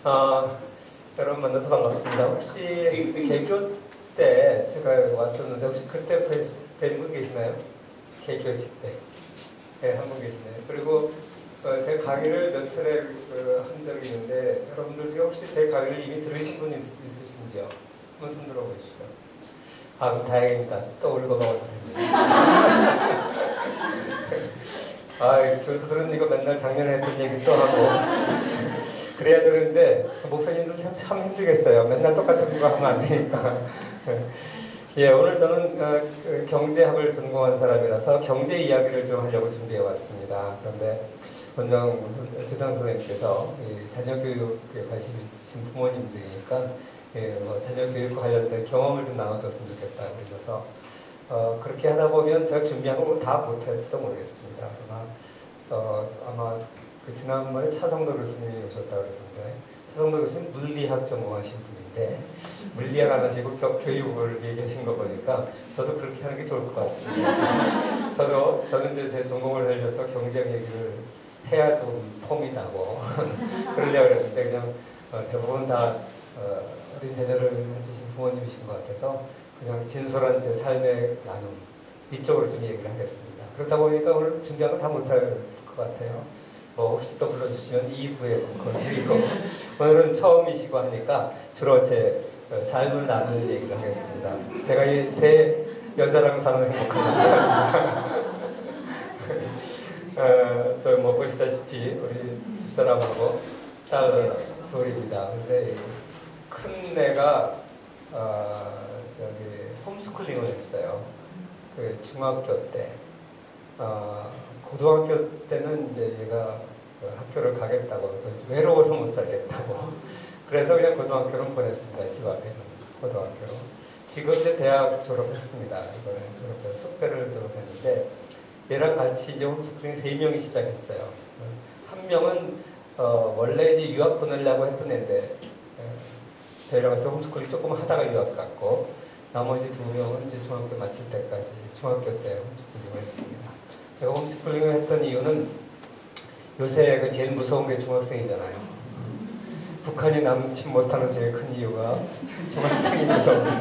아, 여러분 만나서 반갑습니다. 혹시 개교 때 제가 왔었는데 혹시 그때 뵌 분 계시나요? 개교식 때. 네, 한 분 계시네요. 그리고 제 강의를 몇 차례 한 적이 있는데 여러분들 중에 혹시 제 강의를 이미 들으신 분 있으신지요? 한번 손 들어보시죠. 아, 그럼 다행입니다. 또 올고 먹어도 됩니다. 아, 교수들은 이거 맨날 작년에 했던 얘기 또 하고 그래야 되는데 목사님들 참 힘들겠어요. 맨날 똑같은 거 하면 안 되니까. 예, 오늘 저는 경제학을 전공한 사람이라서 경제 이야기를 좀 하려고 준비해 왔습니다. 그런데 원장 교장 선생님께서 자녀 교육에 관심이 있으신 부모님들이니까 뭐 자녀 교육과 관련된 경험을 좀 나눠줬으면 좋겠다 그러셔서 그렇게 하다 보면 제가 준비한 걸 다 못할지도 모르겠습니다. 그러나 아마 지난번에 차성도 교수님이 오셨다고 그러던데 차성도 교수님 물리학 전공하신 분인데 물리학 안 하시고 교육을 얘기하신 거 보니까 저도 그렇게 하는 게 좋을 것 같습니다. 저는 이제 제 전공을 살려서 경제 얘기를 해야 좀 폼이 나고 그러려고 했는데 그냥 대부분 다 어린 자녀를 가지신 부모님이신 것 같아서 그냥 진솔한 제 삶의 나눔 이쪽으로 좀 얘기를 하겠습니다. 그러다 보니까 오늘 준비한 거 다 못할 것 같아요. 뭐 혹시 또 불러주시면 2부에 그리고 오늘은 처음이시고 하니까 주로 제 삶을 나누는 얘기를 하겠습니다. 제가 이 세 여자랑 사는 행복한 남자입니다. 저 뭐 보시다시피 우리 집사람하고 딸 둘입니다. 근데 큰 애가 홈스쿨링을 했어요. 그 중학교 때. 고등학교 때는 이제 얘가 학교를 가겠다고 외로워서 못 살겠다고 그래서 그냥 고등학교는 보냈습니다. 집 앞에는 고등학교로. 지금 이제 대학 졸업했습니다. 이번에 졸업해서 숙대를 졸업했는데 얘랑 같이 이제 홈스쿨링 3명이 시작했어요. 한 명은 원래 이제 유학 보내려고 했던 애인데 저희랑 같이 홈스쿨링 조금 하다가 유학 갔고 나머지 2명은 이제 중학교 마칠 때까지 중학교 때 홈스쿨링을 했습니다. 제가 홈스쿨링을 했던 이유는 요새 그 제일 무서운 게 중학생이잖아요. 북한이 남친 못하는 제일 큰 이유가 중학생이 무서워서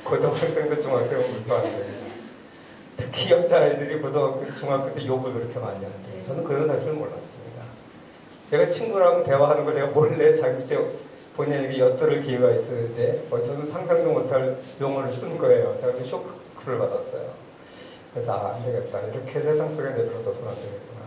고등학생도 중학생은 무서워하죠. 특히 여자아이들이 고등학교, 중학교 때 욕을 그렇게 많이 하는데 저는 그런 사실을 몰랐습니다. 제가 친구랑 대화하는 걸 제가 몰래 자기씩 본인에게 엿들을 기회가 있었는데 저는 상상도 못할 용어를 쓴 거예요. 제가 쇼크를 받았어요. 그래서 안 되겠다. 이렇게 세상 속에 내버려둬서는 안 되겠구나.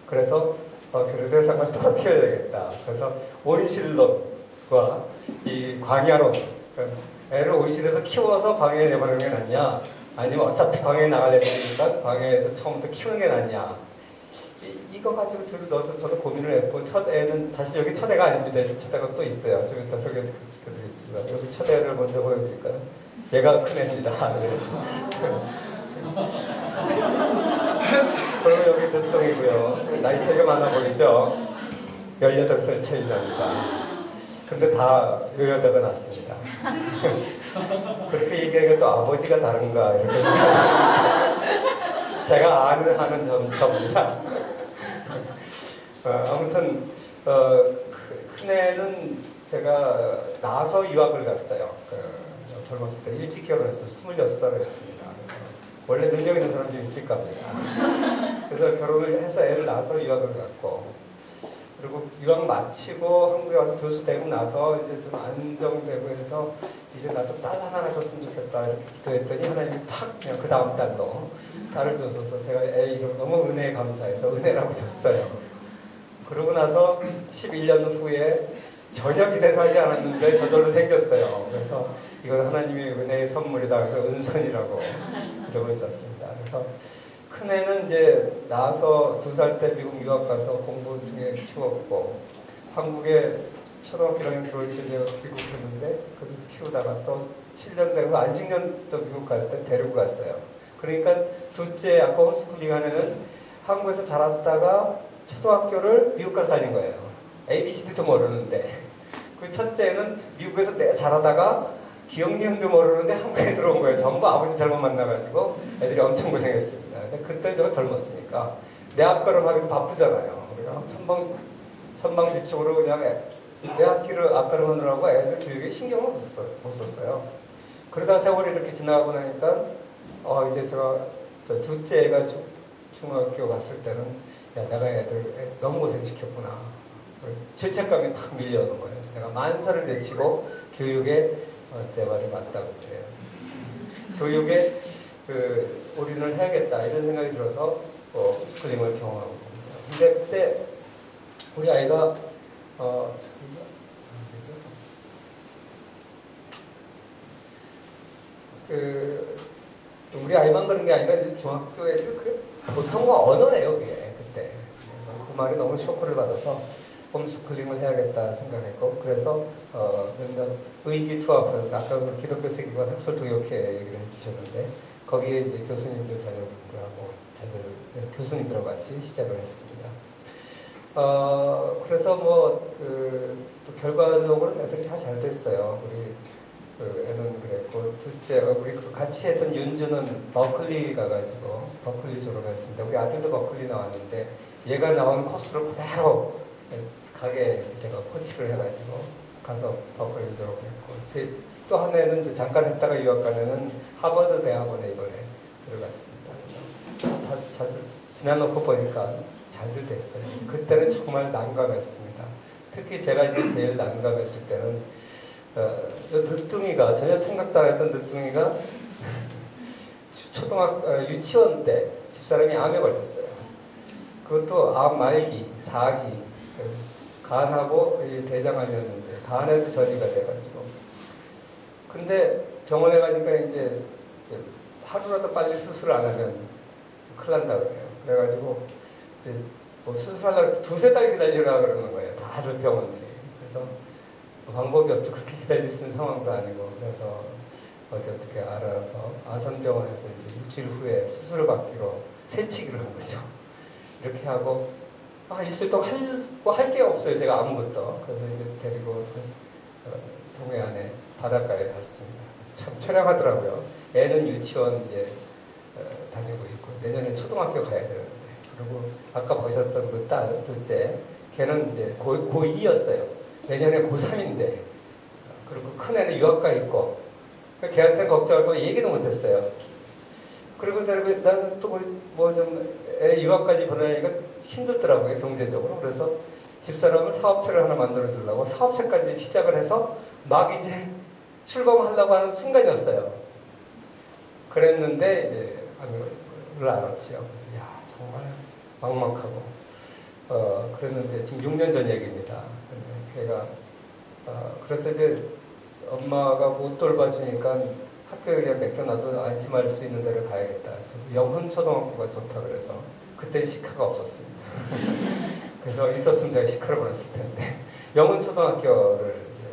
그래서 그 세상을 떨어뜨려야 되겠다. 그래서 온실론과 이 광야론, 그러니까 애를 온실에서 키워서 광야에 내보내는 게 낫냐, 아니면 어차피 광야에 나가려니까 광야에서 처음부터 키우는 게 낫냐. 이거 가지고 저도 고민을 했고, 첫 애는 사실 여기 첫 애가 아닙니다. 첫 애가 또 있어요. 좀 이따 소개해드리겠지만 여기 첫 애를 먼저 보여드릴까요? 얘가 큰 애입니다. 그리고 여기 늦둥이고요. 나이 차이가 많아 보이죠? 18살 차이 납니다. 근데 다 요 여자가 낳습니다. 그렇게 얘기하니까 또 아버지가 다른가 이렇게 제가 하는 점입니다. 아무튼 큰애는 제가 나서 유학을 갔어요. 젊었을 때 일찍 결혼했어요. 26살을 했습니다. 원래 능력 있는 사람들이 일찍 갑니다. 그래서 결혼을 해서 애를 낳아서 유학을 갔고, 그리고 유학 마치고 한국에 와서 교수 되고 나서 이제 좀 안정되고 해서 이제 나도 딸 하나 가졌으면 좋겠다 이렇게 기도했더니 하나님이 탁 그냥 그 다음 달로 딸을 줘서 제가 애 이름 너무 은혜에 감사해서 은혜라고 줬어요. 그러고 나서 11년 후에 전혀 기대도 하지 않았는데 저절로 생겼어요. 그래서 이건 하나님의 은혜의 선물이다. 그 은선이라고 이름을 줬습니다. 그래서 큰애는 이제 나와서 2살 때 미국 유학 가서 공부 중에 키웠고, 한국에 초등학교 1학년 들어올 때 제가 귀국했는데 그래서 키우다가 또 7년 되고 안식년 또 미국 갈 때 데리고 갔어요. 그러니까 둘째 아까 홈스쿨링 하는 애는 한국에서 자랐다가 초등학교를 미국 가서 다닌 거예요. ABCD도 모르는데. 그 첫째는 미국에서 자라다가 기억니은도 모르는데 한국에 들어온 거예요. 전부 아버지 잘못 만나가지고 애들이 엄청 고생했습니다. 근데 그때 제가 젊었으니까 내 앞가름 하기도 바쁘잖아요. 우리가 천방지축으로 그냥 내 학기를 앞가름 하느라고 애들 교육에 신경을 못 썼어요. 그러다 세월이 이렇게 지나가고 나니까 이제 제가 둘째 애가 중학교 갔을 때는 야, 내가 애들 너무 고생시켰구나. 죄책감이 팍 밀려오는 거예요. 그래서 내가 만사를 제치고 교육에 내 말이 맞다고 그래요. 교육에 올인을 해야겠다 이런 생각이 들어서 스쿨링을 경험하고 있습니다. 근데 그때 우리 아이가 우리 아이만 그런 게 아니라 중학교 애들 보통 언어래요 그게 그때. 그래서 그 말이 너무 쇼크를 받아서 홈스쿨링을 해야겠다 생각했고 그래서 몇몇 의기투합해서 아까 기독교 세계관 학술도역회 얘기를 해주셨는데 거기에 이제 교수님들 자녀분들하고 교수님들하고 같이 시작을 했습니다. 그래서 또 결과적으로는 애들이 다 잘 됐어요. 우리 애는 그랬고 둘째 우리 같이 했던 윤주는 버클리 가가지고 버클리 졸업했습니다. 우리 아들도 버클리 나왔는데 얘가 나온 코스를 그대로 가게 제가 코치를 해가지고 가서 버클리 졸업했고 또 한 애는 이제 잠깐 했다가 유학 간 애는 하버드 대학원에 이번에 들어갔습니다. 그래서 지나놓고 보니까 잘들 됐어요. 그때는 정말 난감했습니다. 특히 제가 이제 제일 난감했을 때는 늦둥이가 전혀 생각도 안 했던 늦둥이가 유치원 때 집사람이 암에 걸렸어요. 그것도 암 말기, 4기, 간하고 대장암이었는데 간에도 전이가 돼가지고 근데 병원에 가니까 이제 하루라도 빨리 수술을 안 하면 큰일 난다 그래요. 그래가지고 이제 뭐 수술하려고 두세 달 기다리라 그러는 거예요. 다들 병원들이. 그래서 방법이 없죠. 그렇게 기다릴 수 있는 상황도 아니고 그래서 어떻게 알아서 아산병원에서 이제 일주일 후에 수술을 받기로 새치기를 한 거죠. 이렇게 하고 일주일 동안 할 게 없어요. 제가 아무것도. 그래서 이제 데리고 동해안에 바닷가에 갔습니다. 참 처량하더라고요. 애는 유치원 이제 다니고 있고 내년에 초등학교 가야 되는데 그리고 아까 보셨던 그 딸 둘째 걔는 이제 고2였어요. 내년에 고3인데 그리고 큰 애는 유학가 있고 걔한테 걱정하고 얘기도 못했어요. 그리고 나는 또 뭐 좀 애 유학까지 보내니까 힘들더라고요. 경제적으로. 그래서 집사람을 사업체를 하나 만들어 주려고 사업체까지 시작을 해서 막 이제 출범하려고 하는 순간이었어요. 그랬는데 이제 그걸 알았죠. 그래서 야 정말 막막하고 그랬는데 지금 6년 전 얘기입니다. 걔가 그래서 이제 엄마가 못 돌봐주니까 학교에 그냥 맡겨놔도 안심할 수 있는 데를 가야겠다 싶어서 영훈초등학교가 좋다 그래서 그때 시카가 없었습니다. 그래서 있었으면 제가 시카를 보냈을 텐데 영훈초등학교를 이제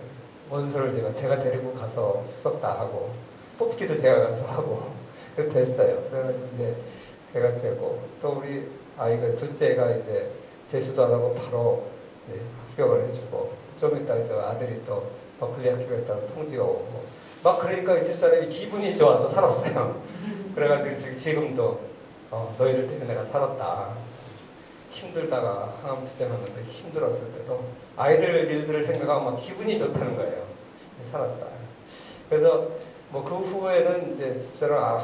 원서를 제가 데리고 가서 수석 다 하고 뽑기도 제가 가서 하고 그래서 됐어요. 그래가지고 이제 걔가 되고 또 우리 아이가 둘째가 이제 재수도 안 하고 바로 합격을 해주고 좀 이따 이제 아들이 또 버클리 학교에 있다고 통지가 오고 막 그러니까 집사람이 기분이 좋아서 살았어요. 그래가지고 지금도 너희들 때문에 내가 살았다. 힘들다가 항암투쟁하면서 힘들었을 때도 아이들 일들을 생각하면 막 기분이 좋다는 거예요. 살았다. 그래서 뭐 그 후에는 이제 집사람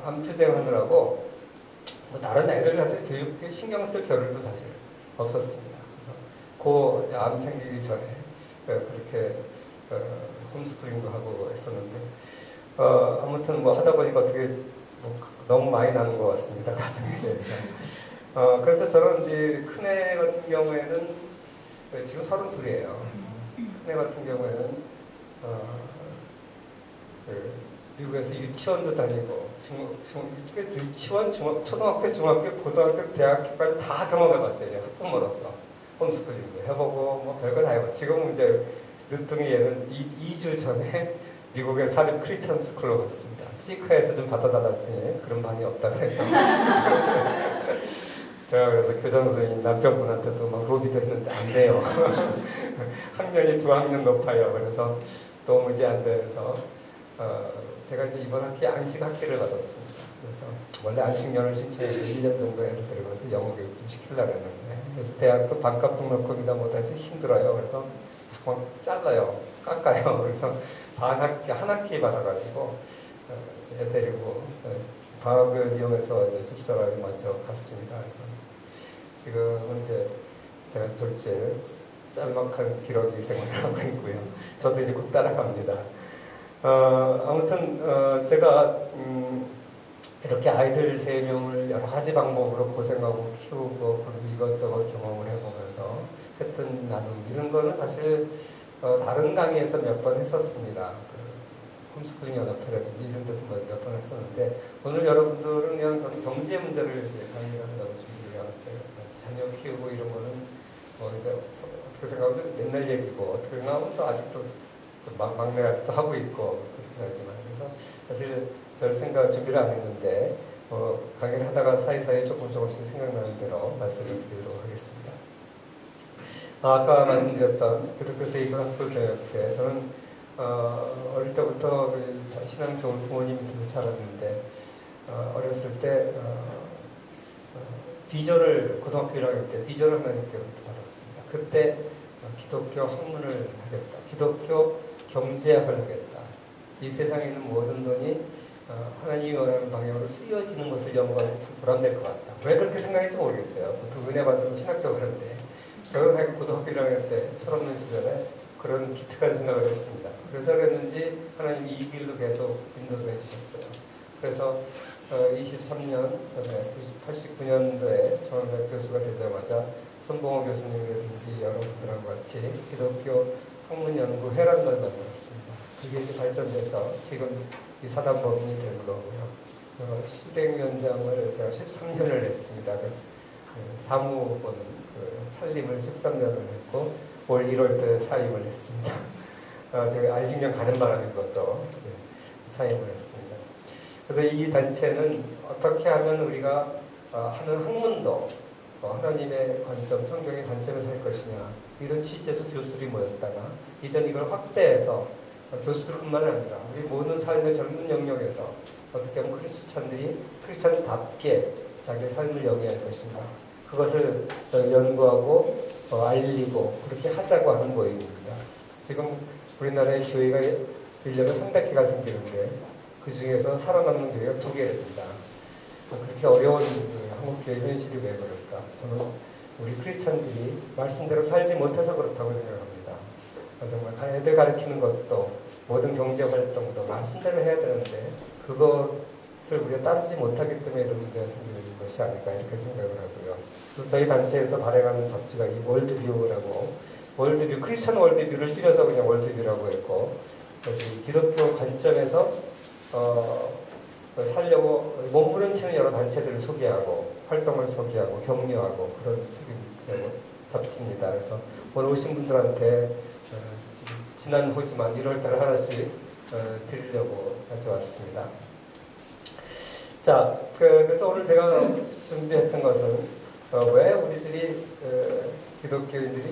암투쟁하느라고 뭐 다른 애들한테 교육에 신경 쓸 겨를도 사실 없었습니다. 그래서 이제 암 생기기 전에 그렇게 홈스쿨링도 하고 했었는데 아무튼 뭐 하다 보니까 어떻게 뭐 너무 많이 나는 것 같습니다. 가정에 대해서. 그래서 저는 이제 큰애 같은 경우에는 지금 32이에요. 큰애 같은 경우에는 미국에서 유치원도 다니고 유치원, 초등학교, 중학교, 고등학교, 대학교까지 다 경험해봤어요. 이제 학부모로서 홈스쿨링도 해보고 뭐 별거 다 해봤어요. 지금 이제 늦둥이 얘는 2주 전에 미국의 사립 크리스천 스쿨로 갔습니다. 시카에서 좀 받아달랐더니 그런 반이 없다 그래서 제가 그래서 교장선생님 남편분한테도 막 로비도 했는데 안 돼요. 학년이 2학년 높아요. 그래서 도무지 안 돼서 제가 이제 이번 학기에 안식 학기를 받았습니다. 그래서 원래 안식년을 신청해서 1년 정도 애를 데리고서 영어 교육 좀 시키려고 했는데, 그래서 대학도 반값 등록금이다 못해서 힘들어요. 그래서 자꾸 잘라요, 깎아요. 그래서 한 학기 받아가지고 애 데리고 방학을 이용해서 이제 집사람이 먼저 갔습니다. 그래서 지금은 이제 제가 졸지에 짤막한 기러기 생활을 하고 있고요. 저도 이제 곧 따라갑니다. 아무튼 제가 이렇게 아이들 3명을 여러 가지 방법으로 고생하고 키우고 그래서 이것저것 경험을 해보면서 했던 나눔, 이런 거는 사실 다른 강의에서 몇 번 했었습니다. 홈스쿨링 연합회라든지 이런 데서 몇 번 했었는데, 오늘 여러분들은 그냥 좀 경제 문제를 이제 강의를 한다고 준비를 해왔어요. 그래서 자녀 키우고 이런 거는 이제 어떻게 생각하면 좀 옛날 얘기고, 어떻게 생각하면 또 아직도 막내가 아직도 하고 있고 그렇긴 하지만, 그래서 사실 별 생각 준비를 안 했는데 강의를 하다가 사이사이 조금씩 생각나는 대로 말씀을 드리도록 하겠습니다. 아까 말씀드렸던 기독교 세이브학술교육회, 저는 어릴 때부터 신앙 좋은 부모님 밑에서 자랐는데, 어렸을 때 비전을 고등학교 1학년 때 비전을 하나님께로부터 받았습니다. 그때 기독교 학문을 하겠다, 기독교 경제학을 하겠다, 이 세상에 있는 모든 돈이 하나님이 원하는 방향으로 쓰여지는 것을 연구하는 게 참 보람될 것 같다. 왜 그렇게 생각했는지 모르겠어요. 보통 은혜 받으면 신학교 그런데, 저는 고등학교 1학년 때 철없는 시절에 그런 기특한 생각을 했습니다. 그래서 그랬는지 하나님이 이 길로 계속 인도를 해주셨어요. 그래서 23년 전에 89년도에 저는 교수가 되자마자 손봉호 교수님이라든지 여러분들하고 같이 기독교 학문연구회라는 걸 만들었습니다. 그게 이제 발전돼서 지금 이 사단법인이 된 거고요. 그래서 실행위원장을 제가 13년을 했습니다. 그래서 사무본 살림을 13년을 했고 올 1월 때 사임을 했습니다. 제가 안식년 가는 바람에 그것도 사임을 했습니다. 그래서 이 단체는 어떻게 하면 우리가 하는 학문도 하나님의 관점, 성경의 관점에서 할 것이냐, 이런 취지에서 교수들이 모였다가 이전 이걸 확대해서 교수들뿐만 아니라 우리 모든 삶의 젊은 영역에서 어떻게 하면 크리스찬답게 자기의 삶을 영위할 것인가, 그것을 연구하고 알리고 그렇게 하자고 하는 모임입니다. 지금 우리나라의 교회가 1년에 300개가 생기는데 그 중에서 살아남는 교회가 2개입니다. 그렇게 어려운 한국교회 현실이 왜 그럴까? 저는 우리 크리스찬들이 말씀대로 살지 못해서 그렇다고 생각합니다. 정말 애들 가르치는 것도 모든 경제활동도 말씀대로 해야 되는데 그것을 우리가 따르지 못하기 때문에 이런 문제가 생기는 것이 아닐까, 이렇게 생각을 하고요. 그래서 저희 단체에서 발행하는 잡지가 이 월드뷰라고, 월드뷰, 크리스천 월드뷰를 줄여서 그냥 월드뷰라고 했고, 그래서 기독교 관점에서 살려고 몸부림치는 여러 단체들을 소개하고 활동을 소개하고 격려하고 그런 책임 잡지입니다. 그래서 오늘 오신 분들한테 지난 후지만 1월달에 하나씩 드리려고 가져왔습니다. 자, 그래서 오늘 제가 준비했던 것은 왜 우리들이 기독교인들이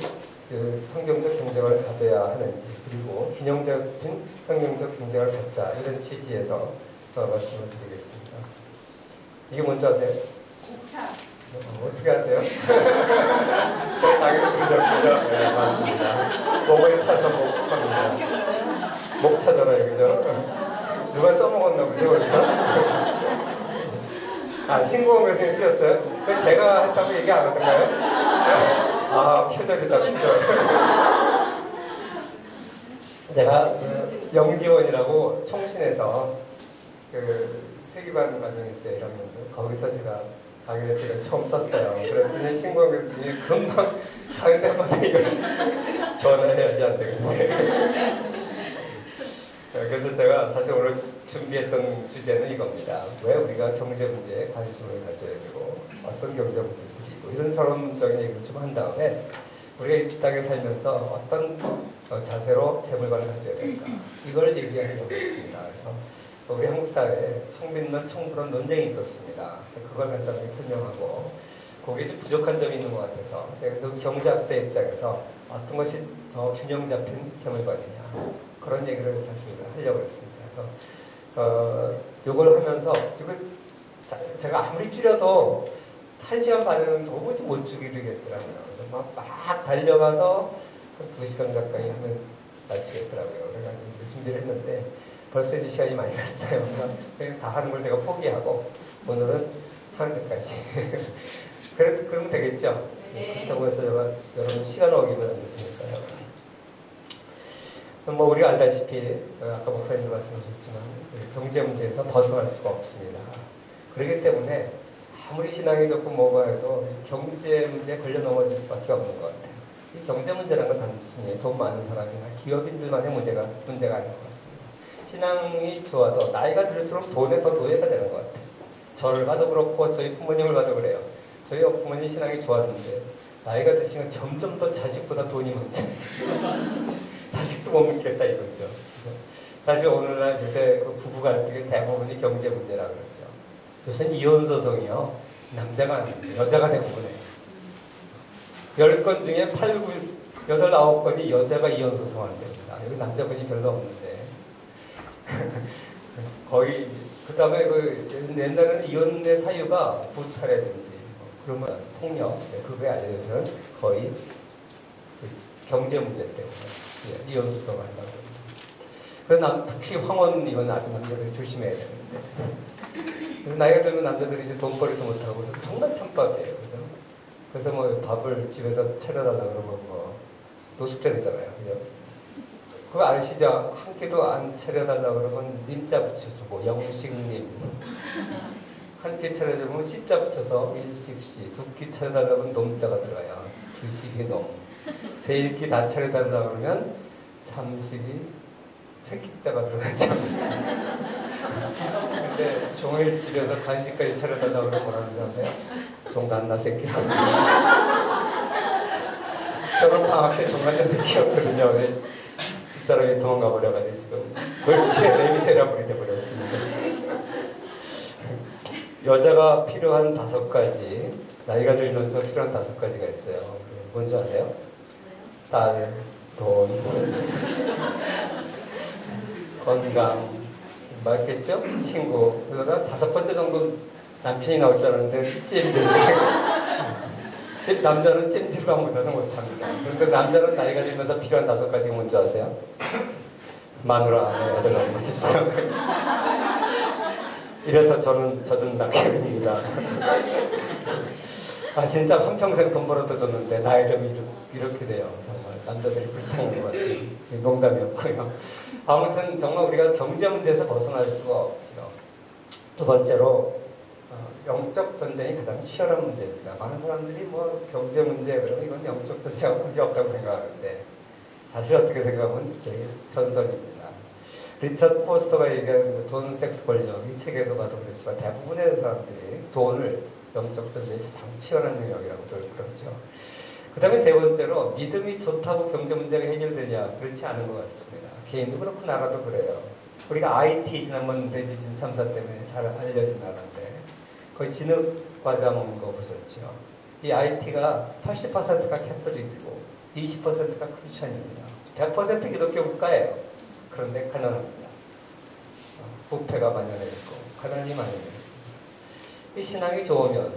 성경적 경쟁을 가져야 하는지, 그리고 균형적인 성경적 경쟁을 갖자, 이런 취지에서 말씀을 드리겠습니다. 이게 뭔지 아세요? 목차. 어떻게 아세요? 당연히 그죠? 네, 맞습니다. 목을 차서 목차입니다. 목차잖아요, 그죠? 누가 써먹었나 보죠, 어디서? 신고원 교수님 쓰였어요? 제가 했다고 얘기 안 하던가요? 표절이다, 표절. 제가 영지원이라고 총신에서 세기반 과정이 있어요, 1학년들. 거기서 제가 강의를 때는 처음 썼어요. 그랬더니 신고원 교수님이 금방 강의 때마다 이걸 전화해야지 안 되겠네. 그래서 제가 사실 오늘 준비했던 주제는 이겁니다. 왜 우리가 경제 문제에 관심을 가져야 되고 어떤 경제 문제들이고, 이런 서론적인 얘기를 좀 한 다음에 우리가 이 땅에 살면서 어떤 자세로 재물관을 가져야 될까, 이걸 얘기하려고 했습니다. 그래서 우리 한국 사회에 청빈론, 청불론 논쟁이 있었습니다. 그래서 그걸 간단하게 설명하고, 거기에 좀 부족한 점이 있는 것 같아서 제가 그 경제학자 입장에서 어떤 것이 더 균형 잡힌 재물관이냐, 그런 얘기를 사실 하려고 했습니다. 그래서 요걸 하면서 제가 아무리 줄여도 1시간 반에는 도무지 못 죽이겠더라고요. 그래서 막 달려가서 2시간 가까이 하면 마치겠더라고요. 그래가지고 이제 준비를 했는데 벌써 이제 시간이 많이 갔어요. 그냥 다 하는 걸 제가 포기하고 오늘은 하는 데까지. 그러면 되겠죠? 네. 그렇다고 해서 여러분 시간 어기면 안 되니까요. 뭐 우리가 알다시피 아까 목사님도 말씀하셨지만 경제 문제에서 벗어날 수가 없습니다. 그렇기 때문에 아무리 신앙이 좋고 뭐가 해도 경제 문제에 걸려 넘어질 수밖에 없는 것 같아요. 이 경제 문제라는 건 단순히 돈 많은 사람이나 기업인들만의 문제가 아닌 것 같습니다. 신앙이 좋아도 나이가 들수록 돈에 더 노예가 되는 것 같아요. 저를 봐도 그렇고 저희 부모님을 봐도 그래요. 저희 부모님 신앙이 좋았는데 나이가 드시면 점점 더 자식보다 돈이 먼저 자식도 못 믿겠다 이거죠. 그래서 사실 오늘날 요새 그 부부 갈등의 대부분이 경제 문제라고 그러죠. 요새는 이혼 소송이요. 남자가 아니고 여자가 대부분이에요. 10건 중에 8, 9, 8, 9건이 여자가 이혼 소송한답니다. 여기 남자분이 별로 없는데. 거의, 그 다음에 옛날에는 이혼의 사유가 구타라든지, 그러면 폭력, 그거에 알려져서는 거의 경제 문제 때문에 이혼 소송을 한다고 합니다. 그래서 특히 황혼 이건 아주 남자들이 조심해야 되는데. 그래서 나이가 들면 남자들이 이제 돈벌이도 못하고 정말 찬밥이에요. 그죠? 그래서 뭐 밥을 집에서 차려달라 그러고 뭐 노숙자되잖아요. 그죠? 그거 아시죠? 한 끼도 안 차려달라 그러면 님자 붙여주고 영식님. 한 끼 차려주면 씨자 붙여서 일식씨. 두 끼 차려달라면 놈자가 들어가요. 두식이 놈. 세 끼 다 차려달라 그러면 삼식이 새끼자가 들어가죠. 근데 종일 집에서 간식까지 차려달라 그러면 뭐라는 줄 아세요? 종갓나 새끼라고. 저는 방학 때 종갓나 새끼였거든요. 집사람이 도망가 버려가지고 지금 돌치에 레미세라블이 돼버렸습니다. 여자가 필요한 5가지, 나이가 들면서 필요한 5가지가 있어요. 뭔지 아세요? 딸, 돈, 건강, 맞겠죠? 친구. 그러다 5번째 정도 남편이 나올 줄 알았는데 찜질. 남자는 찜질방보다는 못합니다. 그런데 남자는 나이가 들면서 필요한 5가지가 뭔지 아세요? 마누라, 애들 낳는 집사람. 이래서 저는 젖은 남편입니다. 아 진짜 한평생 돈 벌어도 줬는데 나이 들면 이렇게 돼요. 정말 남자들이 불쌍한 것 같아요. 농담이었고요. 아무튼 정말 우리가 경제 문제에서 벗어날 수가 없죠. 두 번째로 영적 전쟁이 가장 치열한 문제입니다. 많은 사람들이 뭐 경제 문제 그러면 이건 영적 전쟁하고 관계없다고 생각하는데 사실 어떻게 생각하면 제일 전선입니다. 리처드 포스터가 얘기하는 돈, 섹스, 권력 이 책에도 봐도 그렇지만 대부분의 사람들이 돈을 영적 전쟁이 가장 치열한 영역이라고 그러죠. 그 다음에 세 번째로 믿음이 좋다고 경제 문제가 해결되냐 그렇지 않은 것 같습니다. 개인도 그렇고 나라도 그래요. 우리가 IT 지난번 대지진 참사 때문에 잘 알려진 나라인데 거의 진흙과자 먹는 거 보셨죠. 이 IT가 80%가 캐톨릭이고 20%가 크리스천입니다. 100% 기독교 국가예요. 그런데 가난합니다. 부패가 만연해 있고 가난이 만연해 있습니다. 이 신앙이 좋으면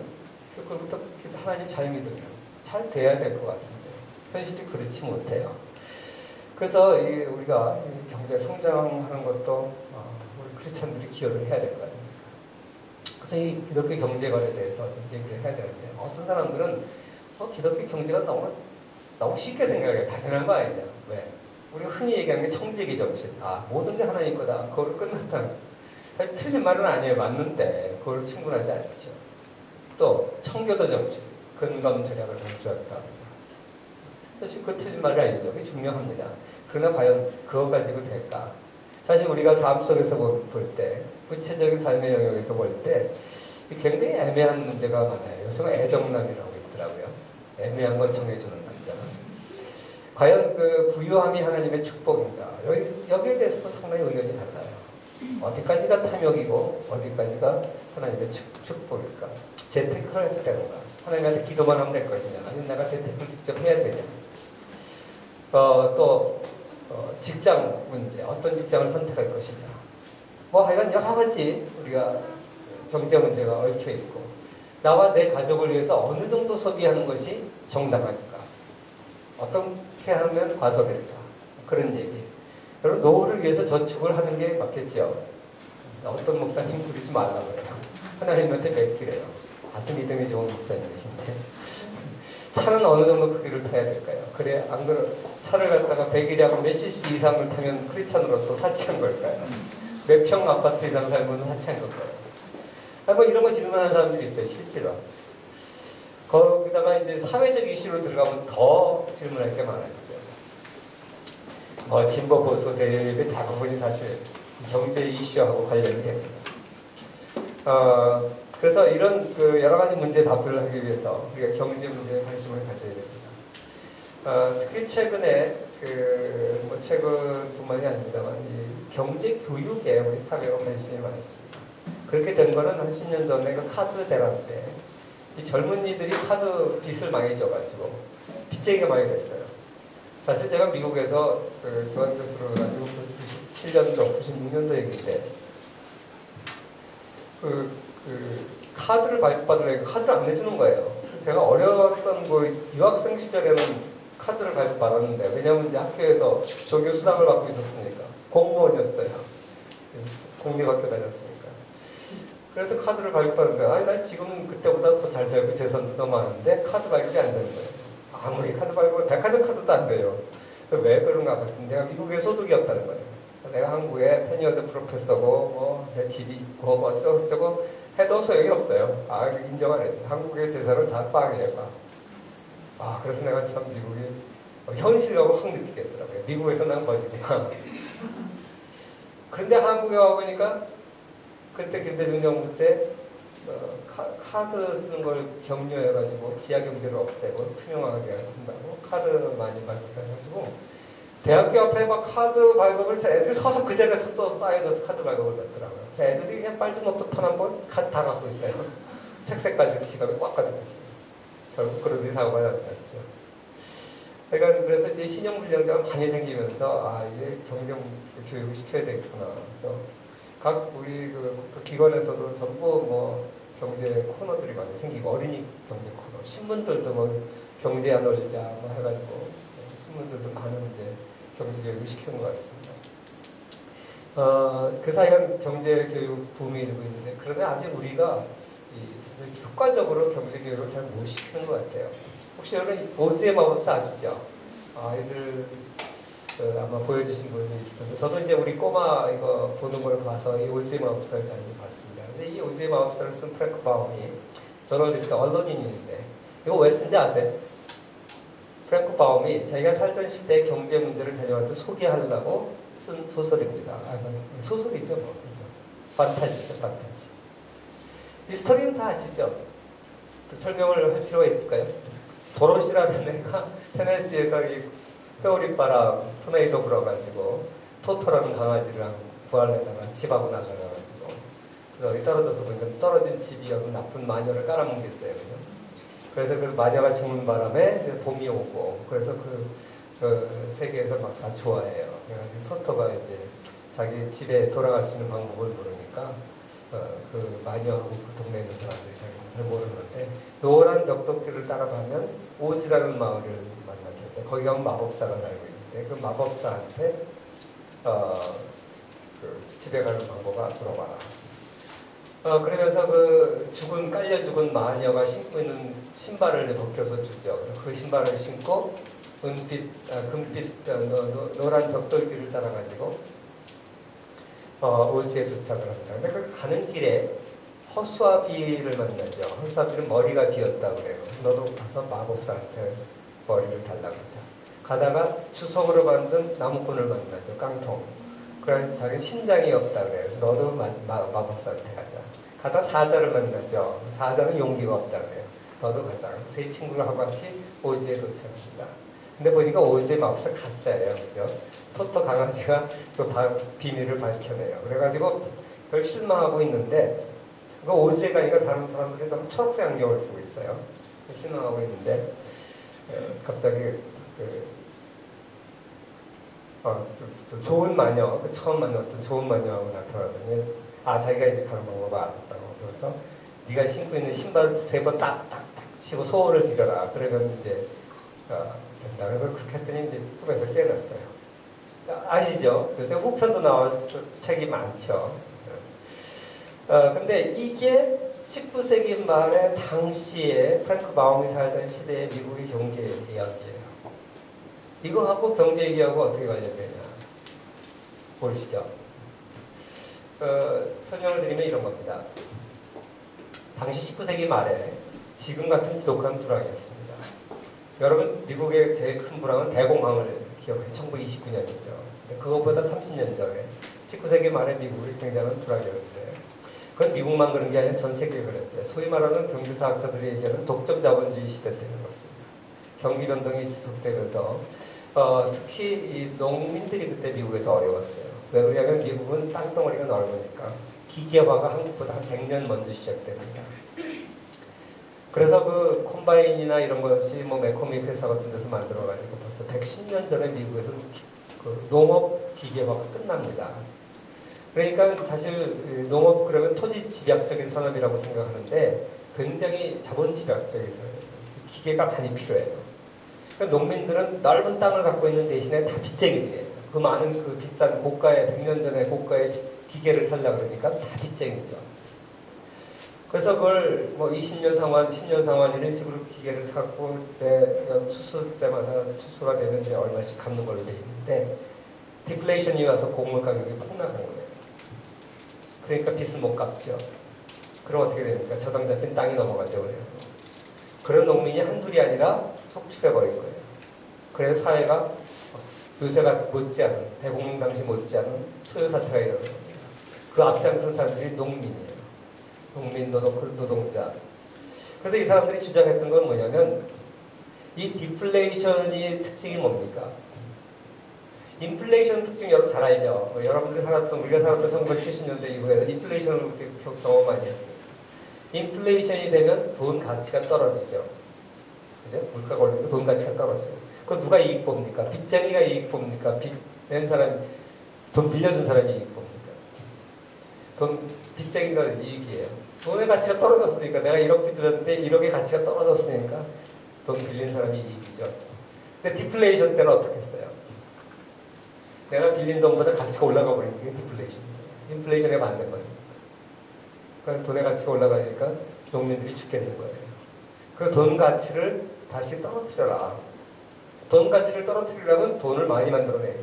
그부터 하나님 잘 믿으면 잘 돼야 될 것 같은데 현실이 그렇지 못해요. 그래서 우리가 경제 성장하는 것도 우리 크리스천들이 기여를 해야 될 거 아닙니까? 그래서 이 기독교 경제관에 대해서 좀 얘기를 해야 되는데 어떤 사람들은 기독교 경제가 너무 쉽게 생각해요. 당연한 거 아니냐. 왜? 우리가 흔히 얘기하는 게 청지기 정신. 모든 게 하나님 거다. 그걸 끝났다. 사실 틀린 말은 아니에요. 맞는데 그걸 충분하지 않죠. 또 청교도 정신. 근검 절약을 강조했다. 사실 그 틀린 말이 아니죠. 그게 중요합니다. 그러나 과연 그거 가지고 될까? 사실 우리가 삶 속에서 볼 때, 구체적인 삶의 영역에서 볼 때 굉장히 애매한 문제가 많아요. 요즘은 애정남이라고 있더라고요. 애매한 걸 정해주는 남자. 과연 그 부유함이 하나님의 축복인가? 여기에 대해서도 상당히 의견이 달라요. 어디까지가 탐욕이고 어디까지가 하나님의 축복일까? 재테크를 해도 되는가? 하나님한테 기도만 하면 될 것이냐? 아니면 내가 재테크를 직접 해야 되냐? 또 직장 문제, 어떤 직장을 선택할 것이냐? 뭐 하여간 여러 가지 우리가 경제 문제가 얽혀 있고 나와 내 가족을 위해서 어느 정도 소비하는 것이 정당할까? 어떻게 하면 과소비일까? 그런 얘기. 여러분 노후를 위해서 저축을 하는 게 맞겠죠? 어떤 목사님 그러지 말라고 그래요. 하나님한테 맡기래요. 아주 믿음이 좋은 목사님이신데 차는 어느 정도 크기를 타야 될까요? 그래 안 그래 차를 갖다가 100일이하고 몇 cc 이상을 타면 크리스찬으로서 사치한 걸까요? 몇 평 아파트 이상 살면 사치한 걸까요? 뭐 이런 거 질문하는 사람들이 있어요, 실제로. 거기다가 이제 사회적 이슈로 들어가면 더 질문할 게 많아지죠. 진보 보수 대립의 대부분이 사실 경제 이슈하고 관련이 됩니다. 그래서 이런 그 여러 가지 문제 답을 하기 위해서 우리가 경제 문제에 관심을 가져야 됩니다. 특히 최근에 뭐 최근뿐만이 아닙니다만 이 경제 교육에 우리 사회가 관심이 많습니다. 그렇게 된 거는 한 10년 전에 그 카드 대란 때 이 젊은이들이 카드 빚을 많이 져가지고 빚쟁이가 많이 됐어요. 사실 제가 미국에서 교환 교수로 가지고 97년도, 96년도 얘기인데 카드를 발급받으려니까 카드를 안 내주는 거예요. 제가 어려웠던 유학생 시절에는 카드를 발급받았는데 왜냐면 이제 학교에서 조교 수당을 받고 있었으니까 공무원이었어요. 공립학교 다녔으니까. 그래서 카드를 발급받는데 난 지금 그때보다 더 잘 살고 재산도 더 많은데 카드 발급이 안 되는 거예요. 아무리 카드 발급은 백화점 카드도 안 돼요. 그래서 왜 그런가 봤더니 내가 미국에 소득이 없다는 거예요. 내가 한국에 테니어드 프로페서고 내 집이 있고 뭐 어쩌고저쩌고 해도 소용이 없어요. 인정 안 해줘. 한국의 재산은 다 빵이에요, 빵. 그래서 내가 참 미국이 현실하고 확 느끼겠더라고요. 미국에서 난 거짓이야. 그런데 한국에 와보니까 그때 김대중 정부 때 카드 쓰는 걸 격려해가지고 지하경제를 없애고 투명하게 한다고 카드 많이 발급해가지고 대학교 앞에 막 카드 발급을 애들이 서서 그 자리에서 쌓여서 카드 발급을 받더라고요. 그래서 애들이 그냥 빨주 노트판 한 번 카드 다 갖고 있어요. 책색까지 지갑에 꽉 가지고 있어요. 결국 그런 데 사고가 났죠. 그러니까 그래서 이제 신용불량자가 많이 생기면서 이게 경제 교육을 시켜야 되겠구나. 그래서 각 우리 그 기관에서도 전부 뭐 경제 코너들이 많이 생기고 어린이 경제 코너, 신문들도 뭐 경제야 놀자 뭐 해가지고 신문들도 많은 이제 경제 교육을 시키는 것 같습니다. 그 사이에 경제 교육 붐이 일고 있는데 그런데 아직 우리가 효과적으로 경제 교육을 잘 못 시키는 것 같아요. 혹시 여러분 오즈의 마법사 아시죠? 아이들 아마 보여주신 분이 있을 텐데 저도 이제 우리 꼬마 이거 보는 걸 봐서 이 오즈의 마법사를 잘 봤습니다. 근데 이 오즈의 마법사를 쓴 프랭크 바움이 저널리스트 언론인인데 이거 왜 쓴지 아세요? 프랭크 바움이 자기가 살던 시대의 경제 문제를 자녀한테 소개하려고 쓴 소설입니다. 소설이죠, 뭐. 판타지죠, 판타지. 이 스토리는 다 아시죠? 설명을 할 필요가 있을까요? 도로시라는 애가 테네시에서 이 회오리바람, 토네이도 불어가지고 토토라는 강아지를 구하려다가 집하고 날아가가지고 그래서 떨어져서 보니까 떨어진 집이 어느 나쁜 마녀를 깔아먹겠어요. 그래서 그 마녀가 죽는 바람에 봄이 오고 그래서 그 세계에서 막 다 좋아해요. 그래가지고 토토가 이제 자기 집에 돌아갈 수 있는 방법을 모르니까 그 마녀하고 그 동네에 있는 사람들이 잘 모르는데 노란 벽돌길을 따라가면 오즈라는 마을을 만나게 돼. 거기 가면 마법사가 살고 있는데 그 마법사한테 그 집에 가는 방법을 물어봐라. 그러면서 그 깔려 죽은 마녀가 신고 있는 신발을 벗겨서 주죠. 그래서 그 신발을 신고 금빛 노란 벽돌길을 따라가지고 오즈에 도착을 합니다. 근데 그 가는 길에 허수아비를 만나죠. 허수아비는 머리가 비었다고 그래요. 너도 가서 마법사한테 머리를 달라고 하죠. 가다가 주석으로 만든 나무꾼을 만나죠. 깡통. 그래서 자기 심장이 없다 그래요. 너도 마법사한테 가자. 가다 사자를 만나죠. 사자는 용기가 없다 그래요. 너도 가자. 세 친구가 같이 오즈에 도착합니다. 근데 보니까 오즈의 마법사 가짜예요. 그죠? 토토 강아지가 그 비밀을 밝혀내요. 그래가지고 별 실망하고 있는데 그 오즈에 가니까 다른 사람들이 좀 초록색 안경을 쓰고 있어요. 실망하고 있는데 갑자기 좋은 마녀, 처음 만났던 좋은 마녀하고 나타나더니 자기가 이제 가는 방법을 알았다고. 그래서 네가 신고 있는 신발 3번 딱딱딱 치고 소원을 빌어라. 그러면 이제 된다. 그래서 그렇게 했더니 이제 꿈에서 깨어났어요. 아시죠? 요새 후편도 나와서 책이 많죠. 근데 이게 19세기 말에 당시에 프랭크 바움이 살던 시대의 미국의 경제 이야기예요. 이거하고 경제 얘기하고 어떻게 관련되냐 모르시죠? 설명을 드리면 이런 겁니다. 당시 19세기 말에 지금 같은 지독한 불황이었습니다. 여러분 미국의 제일 큰 불황은 대공황을 기억해요. 1929년이죠. 그것보다 30년 전에 19세기 말에 미국이 굉장한 불황이었는데 그건 미국만 그런 게 아니라 전 세계에 그랬어요. 소위 말하는 경제사학자들이 얘기하는 독점 자본주의 시대 때문에 그렇습니다. 경기 변동이 지속되면서 특히 이 농민들이 그때 미국에서 어려웠어요. 왜 그러냐면 미국은 땅덩어리가 넓으니까 기계화가 한국보다 한 100년 먼저 시작됩니다. 그래서 그 콤바인이나 이런 것이 뭐 매코믹 회사 같은 데서 만들어가지고 벌써 110년 전에 미국에서 그 농업 기계화가 끝납니다. 그러니까 사실 농업 그러면 토지 집약적인 산업이라고 생각하는데 굉장히 자본 집약적이어서 기계가 많이 필요해요. 그러니까 농민들은 넓은 땅을 갖고 있는 대신에 다 빚쟁이들이에요. 그 많은 그 비싼 고가의 100년 전에 고가의 기계를 살려고 그러니까 다 빚쟁이죠. 그래서 그걸 뭐 20년 상환, 10년 상환 이런 식으로 기계를 사고 매년 추수 때마다 추수가 되면 이제 얼마씩 갚는 걸로 돼 있는데 디플레이션이 와서 곡물 가격이 폭락한 거예요. 그러니까 빚을 못 갚죠. 그럼 어떻게 됩니까? 저당 잡힌 땅이 넘어가죠. 그래요. 그런 농민이 한둘이 아니라 속출해버린 거예요. 그래서 사회가 요새가 못지않은 대공황 당시 못지않은 소요 사태가 일어난 겁니다. 그 앞장선 사람들이 농민이에요. 농민 노동자. 그래서 이 사람들이 주장했던 건 뭐냐면 이 디플레이션이 특징이 뭡니까? 인플레이션 특징 여러분 잘 알죠? 여러분들이 우리가 살았던 1970년대 이후에 인플레이션을 그렇게 경험 많이 했어요. 인플레이션이 되면 돈 가치가 떨어지죠. 그죠? 물가가 올리면 돈 가치가 떨어져요. 그건 누가 이익 봅니까? 빚쟁이가 이익 봅니까? 빚 낸 사람이, 돈 빌려준 사람이 이익 봅니까? 빚쟁이가 이익이에요. 돈의 가치가 떨어졌으니까 내가 1억 빚들었는데 1억의 가치가 떨어졌으니까 돈 빌린 사람이 이익이죠. 근데 디플레이션 때는 어떻게 했어요? 내가 빌린 돈보다 가치가 올라가 버리는 게 디플레이션이죠. 인플레이션에 맞는 거예요. 그러니까 돈의 가치가 올라가니까 농민들이 죽겠는 거예요. 그 돈 가치를 다시 떨어뜨려라. 돈 가치를 떨어뜨리려면 돈을 많이 만들어내야죠.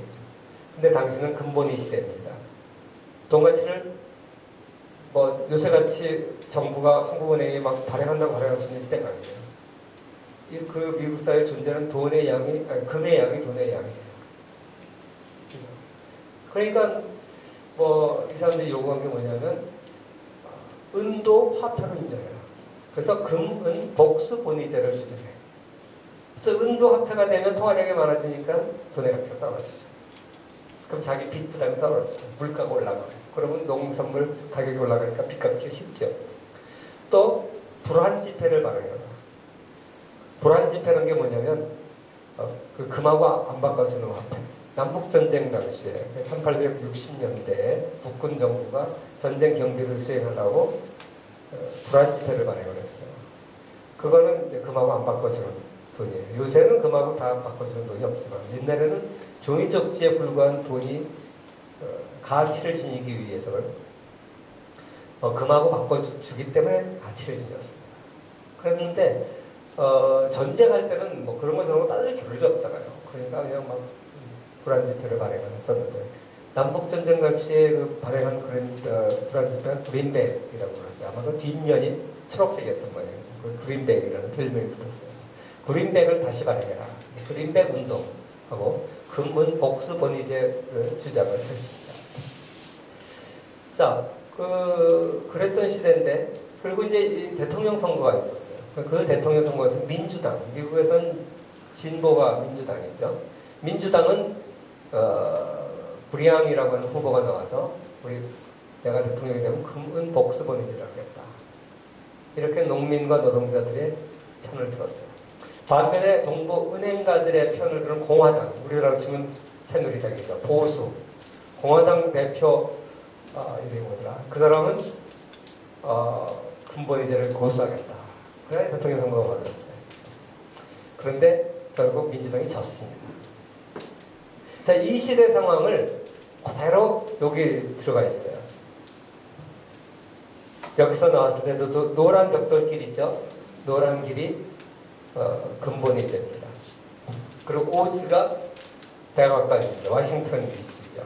근데 당시는 근본이 시대입니다. 돈 가치를 뭐 요새같이 정부가 한국은행이 막 발행할 수 있는 시대가 아니에요. 그 미국 사회에 존재하는 돈의 양이, 금의 양이 돈의 양이에요. 그러니까 뭐 이 사람들이 요구한 게 뭐냐면 은도 화폐로 인정해라. 그래서 금, 은, 복수, 본위제를 주장해. 그래서 은도 화폐가 되면 통화량이 많아지니까 돈의 가치가 떨어지죠. 그럼 자기 빚 부담이 떨어지죠. 물가가 올라가요. 그러면 농산물 가격이 올라가니까 빚 갚기 쉽죠. 또 불환지폐를 발행해라. 불환지폐라는 게 뭐냐면 그 금하고 안 바꿔주는 화폐. 남북전쟁 당시에 1860년대 북군 정부가 전쟁 경비를 수행하려고 불환지폐를 발행을 했어요. 그거는 이제 금하고 안 바꿔주는 돈이에요. 요새는 금하고 다 바꿔주는 돈이 없지만 옛날에는 종이 쪽지에 불과한 돈이 가치를 지니기 위해서 금하고 바꿔주기 때문에 가치를 지녔습니다. 그랬는데 전쟁할 때는 뭐 그런 거 저런 거 따질 겨를이 없잖아요. 그러니까 그냥 막 불안지폐를 발행을 했었는데 남북전쟁 당시에 그 발행한 그런 불안지폐가 그린백이라고 그랬어요. 아마 그 뒷면이 초록색이었던 모양이죠. 그 그린백이라는 별명이 붙었어요. 그린백을 다시 발행해라. 그린백 운동하고 금은 복수 본위제를 주장을 했습니다. 자, 그랬던 시대인데 그리고 이제 대통령 선거가 있었어요. 그 대통령 선거에서 민주당, 미국에선 진보가 민주당이죠. 민주당은 브리앙이라고 하는 후보가 나와서 내가 대통령이 되면 금은 복수 본위제를 하겠다. 이렇게 농민과 노동자들의 편을 들었어요. 반면에 동부 은행가들의 편을 들은 공화당, 우리나라로 치면 새누리당이죠. 보수. 공화당 대표 이름이 뭐더라? 그 사람은 근본이제를 고수하겠다. 그래 대통령 선거가 벌어졌어요. 그런데 결국 민주당이 졌습니다. 자, 이 시대 상황을 그대로 여기 들어가 있어요. 여기서 나왔을 때도 노란 벽돌길 있죠? 노란 길이 근본이제입니다. 그리고 오즈가 백악관입니다. 워싱턴 DC죠.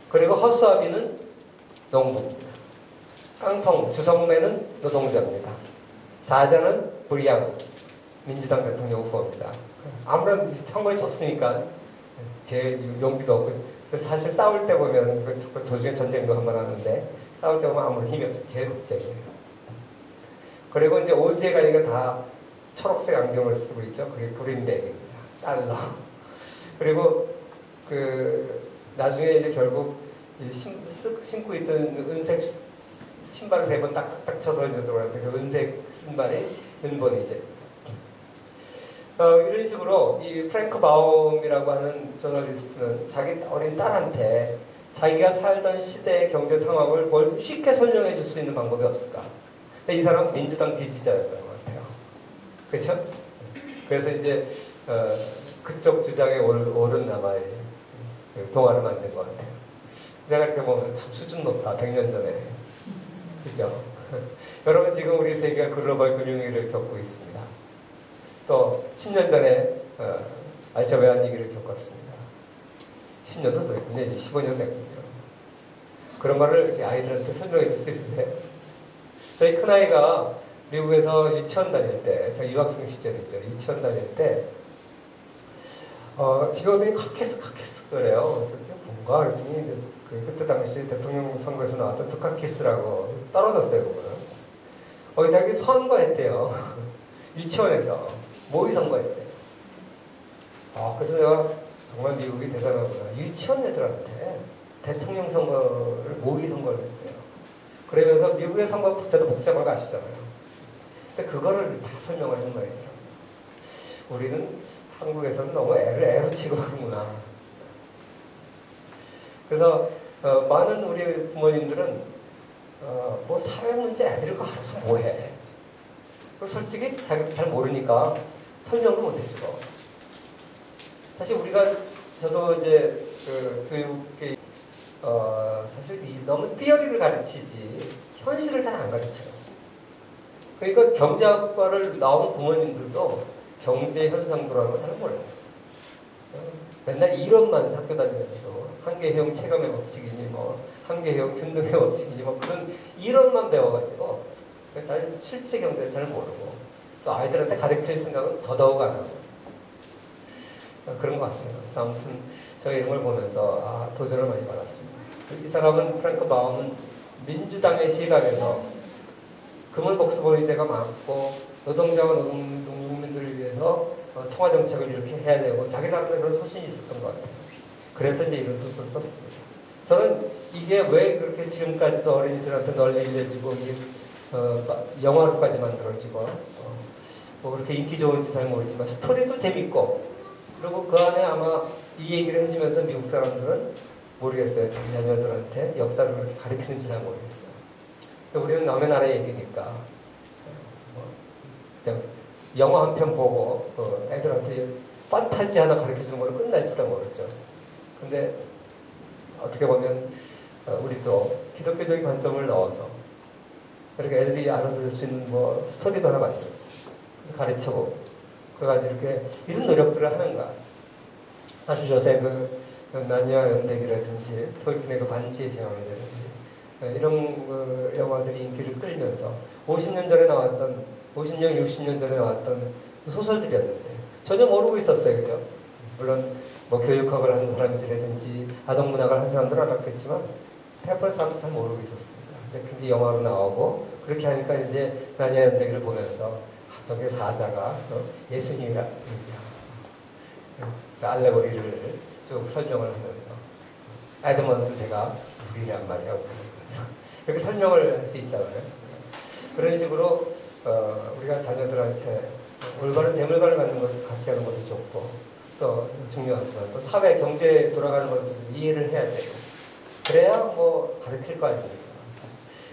그리고 허수아비는 농부입니다. 깡통, 주성래는 노동자입니다. 사자는 불량, 민주당 대통령 후보입니다. 아무런 선거에 졌으니까 제 용기도 없고, 사실 싸울 때 보면 도중에 전쟁도 한번 하는데 싸울 때 보면 아무런 힘이 없어요. 제일 걱정이에요. 그리고 이제 오즈에 가니까 다 초록색 안경을 쓰고 있죠. 그게 그린백입니다. 달러. 그리고 나중에 이제 결국 신고 있던 은색 신발을 3번 딱 쳐서 이제 들어가는데 그 은색 신발이 근본이제. 이런 식으로 이 프랭크 바움이라고 하는 저널리스트는 자기 어린 딸한테 자기가 살던 시대의 경제 상황을 뭘 쉽게 설명해 줄 수 있는 방법이 없을까? 근데 이 사람은 민주당 지지자였던 것 같아요. 그렇죠? 그래서 이제 그쪽 주장에 오른 아마의 동화를 만든 것 같아요. 제가 이렇게 보면서 참 수준 높다. 100년 전에. 그죠? 여러분 지금 우리 세계가 글로벌 금융위기를 겪고 있습니다. 또 10년 전에 아시아 외환위기를 겪었습니다. 10년도 더 됐군요. 이제 15년 됐군요. 그런 거를 이렇게 아이들한테 설명해 줄 수 있으세요? 저희 큰아이가 미국에서 유치원 다닐 때, 제가 유학생 시절이죠. 유치원 다닐 때 집에 오더니 카키스 그래요. 그래서 뭔가 그랬더니 그때 당시 대통령 선거에서 나왔던 투카키스라고 떨어졌어요. 그거는 자기 선거했대요. 유치원에서 모의 선거했대요. 그래서 내가 정말 미국이 대단하구나. 유치원 애들한테 대통령 선거를 모의 선거를 했대요. 그러면서 미국의 선거 제도 복잡한 거 아시잖아요. 근데 그거를 다 설명을 한 거예요. 우리는 한국에서는 너무 애로 취급하는구나. 그래서 많은 우리 부모님들은 뭐 사회 문제 애들이 그 알아서 뭐해. 솔직히 자기도 잘 모르니까 설명도 못해주고. 사실 저도 이제 교육이 사실 너무 티어리를 가르치지 현실을 잘 안 가르쳐요. 그러니까 경제학과를 나온 부모님들도 경제 현상도라는 걸 잘 몰라요. 맨날 이론만 학교 다니면서 한계형 체감의 법칙이니 뭐 한계형 균등의 법칙이니 뭐 그런 이론만 배워가지고 실제 경제를 잘 모르고 또 아이들한테 가르칠 생각은 더더욱 안 하고 그런 것 같아요. 그래서 아무튼 제가 이런 걸 보면서 도전을 많이 받았습니다. 이 사람은 프랭크 바움은 민주당의 시각에서 금은복수보유제가 많고 노동자와 농민들을 위해서 통화정책을 이렇게 해야 되고 자기 나름대로 그런 소신이 있었던 것 같아요. 그래서 이제 이런 소설을 썼습니다. 저는 이게 왜 그렇게 지금까지도 어린이들한테 널리 알려지고 영화로까지 만들어지고 뭐 그렇게 인기 좋은지 잘 모르지만 스토리도 재밌고 그리고 그 안에 아마 이 얘기를 해주면서 미국 사람들은 모르겠어요. 자기 자녀들한테 역사를 그렇게 가르치는지 잘 모르겠어요. 우리는 남의 나라 얘기니까 그냥 영화 한 편 보고 애들한테 판타지 하나 가르쳐주는 걸로 끝날지도 모르죠. 근데 어떻게 보면 우리도 기독교적인 관점을 넣어서 이렇게 애들이 알아들을 수 있는 뭐 스토리도 하나 만들고 그래서 가르쳐보고 그래가지고 이렇게 이런 노력들을 하는가. 사실 요새 나니아 연대기라든지 톨킨의 반지의 제왕이라든지 이런 영화들이 인기를 끌면서 50년 전에 나왔던 50년, 60년 전에 나왔던 소설들이었는데 전혀 모르고 있었어요. 그죠? 물론 뭐 교육학을 한 사람들이라든지 아동문학을 한 사람들은 알았겠지만 대부분 사람도 잘 모르고 있었습니다. 근데 그게 영화로 나오고 그렇게 하니까 이제 나니아 연대기를 보면서 저게 사자가 예수님이라 알레고리를 쭉 설명을 하면서 에드먼드 제가 우리란 말이야. 이렇게 설명을 할 수 있잖아요. 그런 식으로 우리가 자녀들한테 올바른 재물관을 갖게 하는 것도 좋고 또 중요하지만 또 사회 경제에 돌아가는 것도 이해를 해야 되고 그래야 뭐 가르칠 거 아닙니까?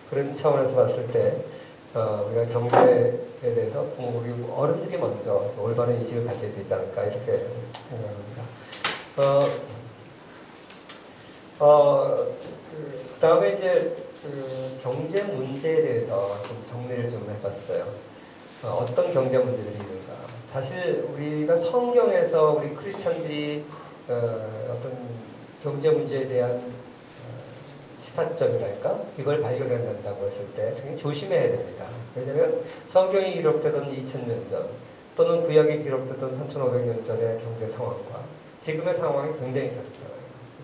그런 차원에서 봤을 때 우리가 경제에 대해서 우리 어른들이 먼저 올바른 인식을 가져야 되지 않을까 이렇게 생각합니다. 그 다음에 이제 그 경제 문제에 대해서 좀 정리를 좀 해봤어요. 어떤 경제 문제들이 있는가. 사실 우리가 성경에서 우리 크리스천들이 어떤 경제 문제에 대한 시사점이랄까? 이걸 발견해낸다고 했을 때 굉장히 조심해야 됩니다. 왜냐하면 성경이 기록되던 2000년 전 또는 구약이 기록되던 3500년 전의 경제 상황과 지금의 상황이 굉장히 다르잖아요.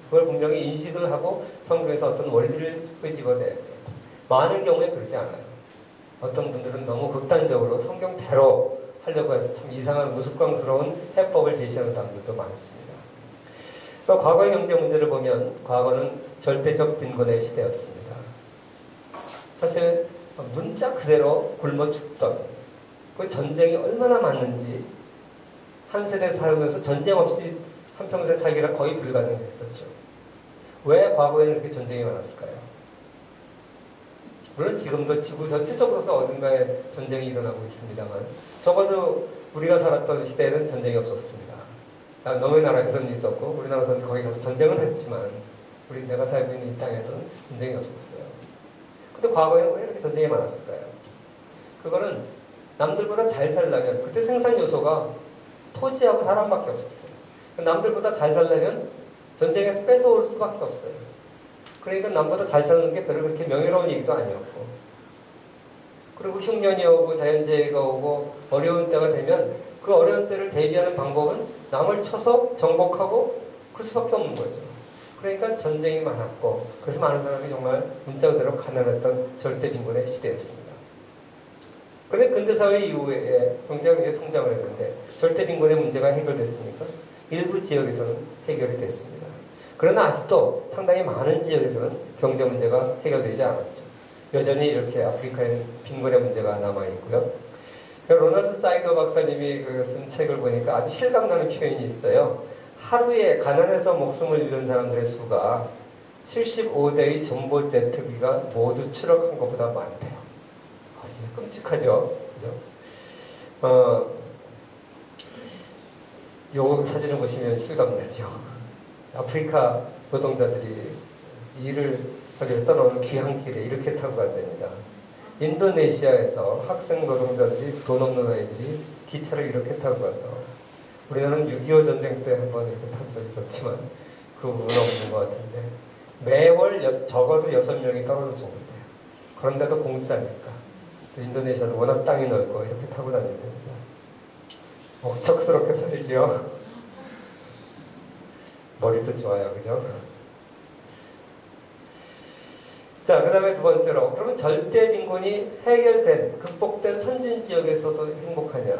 그걸 분명히 인식을 하고 성경에서 어떤 원리들을 끄집어내야죠. 많은 경우에 그러지 않아요. 어떤 분들은 너무 극단적으로 성경대로 하려고 해서 참 이상한 우스꽝스러운 해법을 제시하는 사람들도 많습니다. 과거의 경제 문제를 보면 과거는 절대적 빈곤의 시대였습니다. 사실 문자 그대로 굶어 죽던 그 전쟁이 얼마나 많은지 한 세대 살면서 전쟁 없이 한평생 살기가 거의 불가능했었죠. 왜 과거에는 이렇게 전쟁이 많았을까요? 물론 지금도 지구 전체적으로서 어딘가에 전쟁이 일어나고 있습니다만 적어도 우리가 살았던 시대에는 전쟁이 없었습니다. 너의 나라에서는 있었고 우리나라에서는 거기 가서 전쟁은 했지만 내가 살고 있는 이 땅에서는 전쟁이 없었어요. 근데 과거에는 왜 이렇게 전쟁이 많았을까요? 그거는 남들보다 잘 살려면 그때 생산 요소가 토지하고 사람밖에 없었어요. 남들보다 잘 살려면 전쟁에서 뺏어올 수밖에 없어요. 그러니까 남보다 잘 사는 게 별로 그렇게 명예로운 얘기도 아니었고, 그리고 흉년이 오고 자연재해가 오고 어려운 때가 되면 그 어려운 때를 대비하는 방법은 남을 쳐서 정복하고 그 수밖에 없는 거죠. 그러니까 전쟁이 많았고, 그래서 많은 사람이 정말 문자 그대로 가난했던 절대 빈곤의 시대였습니다. 그런데 근대사회 이후에 경제가 성장을 했는데 절대 빈곤의 문제가 해결됐습니까? 일부 지역에서는 해결이 됐습니다. 그러나 아직도 상당히 많은 지역에서는 경제 문제가 해결되지 않았죠. 여전히 이렇게 아프리카에는 빈곤의 문제가 남아있고요. 로나드 사이더 박사님이 쓴 책을 보니까 아주 실감나는 표현이 있어요. 하루에 가난해서 목숨을 잃은 사람들의 수가 75대의 정보 제트기가 모두 추락한 것보다 많대요. 진짜 끔찍하죠. 그죠? 요 사진을 보시면 실감나죠. 아프리카 노동자들이 일을 하기 위해서 떠나는 귀향길에 이렇게 타고 간답니다. 인도네시아에서 학생 노동자들이 돈 없는 아이들이 기차를 이렇게 타고 가서 우리나라는 6.25 전쟁 때 한번 이렇게 탄 적이 있었지만 그 부분은 없는 것 같은데 매월 적어도 6명이 떨어져 죽는데요. 그런데도 공짜니까. 또 인도네시아도 워낙 땅이 넓고 이렇게 타고 다닙니다. 억척스럽게 살지요. 머리도 좋아요. 그죠? 자, 그 다음에 두 번째로, 그러면 절대 빈곤이 해결된, 극복된 선진 지역에서도 행복하냐?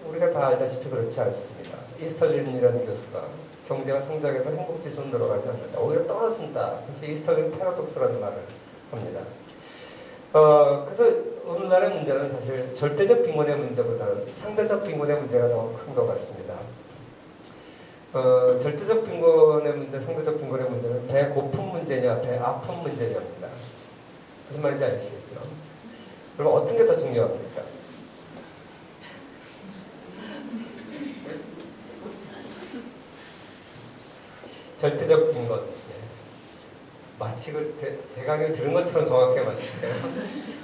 우리가 다 알다시피 그렇지 않습니다. 이스털린이라는 교수가 경제가 성장해도 행복지수는 늘어가지 않는다. 오히려 떨어진다. 그래서 이스털린 패러독스라는 말을 합니다. 그래서 오늘날의 문제는 사실 절대적 빈곤의 문제보다는 상대적 빈곤의 문제가 더 큰 것 같습니다. 절대적 빈곤의 문제, 상대적 빈곤의 문제는 배 고픈 문제냐, 배 아픈 문제냐입니다. 무슨 말인지 아시겠죠? 그럼 어떤 게 더 중요합니까? 절대적 빈곤. 마치 제 강의를 들은 것처럼 정확하게 맞추세요.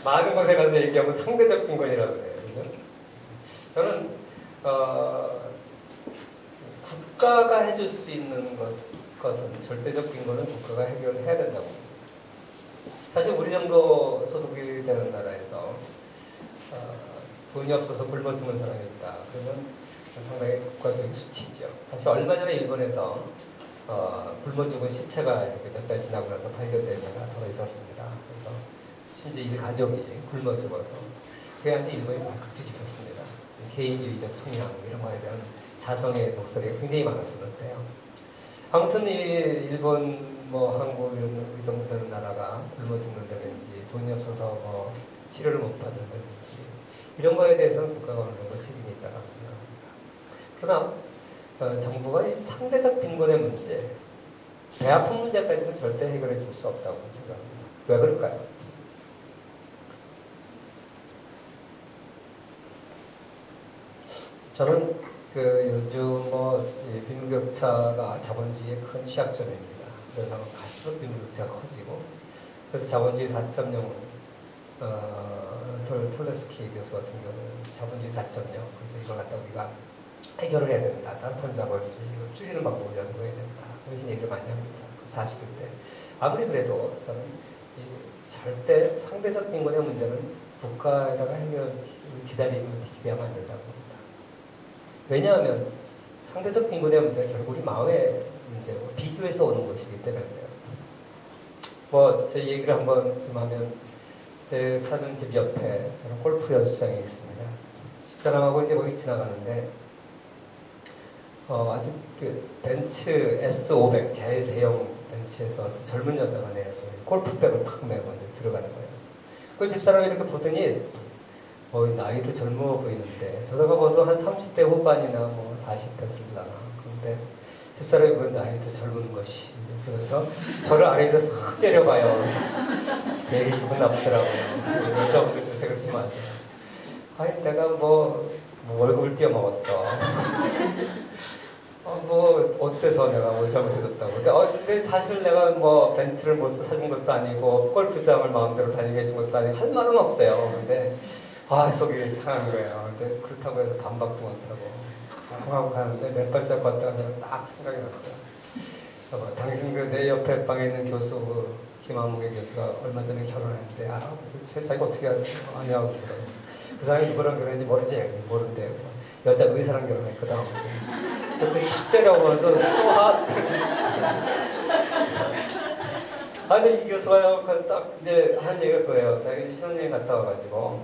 많은 곳에 가서 얘기하면 상대적 빈곤이라고 해요. 그죠? 저는 국가가 해줄 수 있는 것은 절대적 빈곤은 국가가 해결해야 된다고 봅니다. 사실 우리 정도 소득이 되는 나라에서 돈이 없어서 굶어 죽는 사람이 있다. 그러면 상당히 국가적인 수치죠. 사실 얼마 전에 일본에서 굶어 죽은 시체가 이렇게 몇 달 지나고 나서 발견된 예가 더 있었습니다. 그래서 심지어 이 가족이 굶어 죽어서 그래야지 일본이 다 극주집혔습니다. 개인주의적 성향 이런 거에 대한 자성의 목소리가 굉장히 많았었는데요. 아무튼 이 일본, 한국 이런 이 정도 되는 나라가 굶어 죽는다든지 돈이 없어서 치료를 못 받는다든지 이런 거에 대해서는 국가가 어느 정도 책임이 있다고 생각합니다. 그러나 정부가 이 상대적 빈곤의 문제 배 아픈 문제까지는 절대 해결해 줄 수 없다고 생각합니다. 왜 그럴까요? 저는 요즘 빈부격차가 자본주의의 큰 취약점입니다. 그래서 갈수록 빈부격차가 커지고, 그래서 자본주의 4.0 톨레스키 교수 같은 경우는 자본주의 4.0, 그래서 이걸 갖다 우리가 해결을 해야 된다. 따뜻한 자본주의, 이거 줄이는 방법을 연구해야 된다. 이런 얘기를 많이 합니다. 40일 때. 아무리 그래도 저는 절대 상대적 빈곤의 문제는 국가에다가 해결을 기대하면 안 된다고 봅니다. 왜냐하면 상대적 빈곤의 문제는 결국 우리 마음의 문제고 비교해서 오는 것이기 때문에요. 제 얘기를 한번 좀 하면, 제 사는 집 옆에 저는 골프 연수장이 있습니다. 집사람하고 이제 거기 지나가는데, 아직 벤츠 S500 제일 대형 벤츠에서 젊은 여자가 내서 골프백을 팍 메고 들어가는 거예요. 그 집사람이 이렇게 보더니 나이도 젊어 보이는데 저다가 봐도 한 30대 후반이나 40대 쓸라나. 그런데 집사람이 보는 나이도 젊은 것이, 그래서 저를 아래에서 싹 째려봐요. 되게 기분 나쁘더라고요. 여자분들 그러지 마세요. 아니 내가 월급을 띄어먹었어. 어때서 내가 뭘 잘못해줬다고. 근데 사실 내가 벤츠를 못 사준 것도 아니고, 골프장을 마음대로 다니게 해준 것도 아니고, 할 말은 없어요. 근데, 속이 상한 거예요. 근데 그렇다고 해서 반박도 못하고, 하고 가는데 몇 발짝 걷다가 저는 딱 생각이 났어요. 당신 내 옆에 방에 있는 교수, 김한무개 교수가 얼마 전에 결혼했는데, 도대체 자기가 어떻게 아냐고 그러더라고요. 그 사람이 누구랑 결혼했는지 모르지? 모른대요. 그래서 여자 의사랑 결혼했거든. 근데 탁 째려보면서 아니 이 교수가 딱 이제 한 얘기가 그거예요. 자기 신혼여행 갔다 와가지고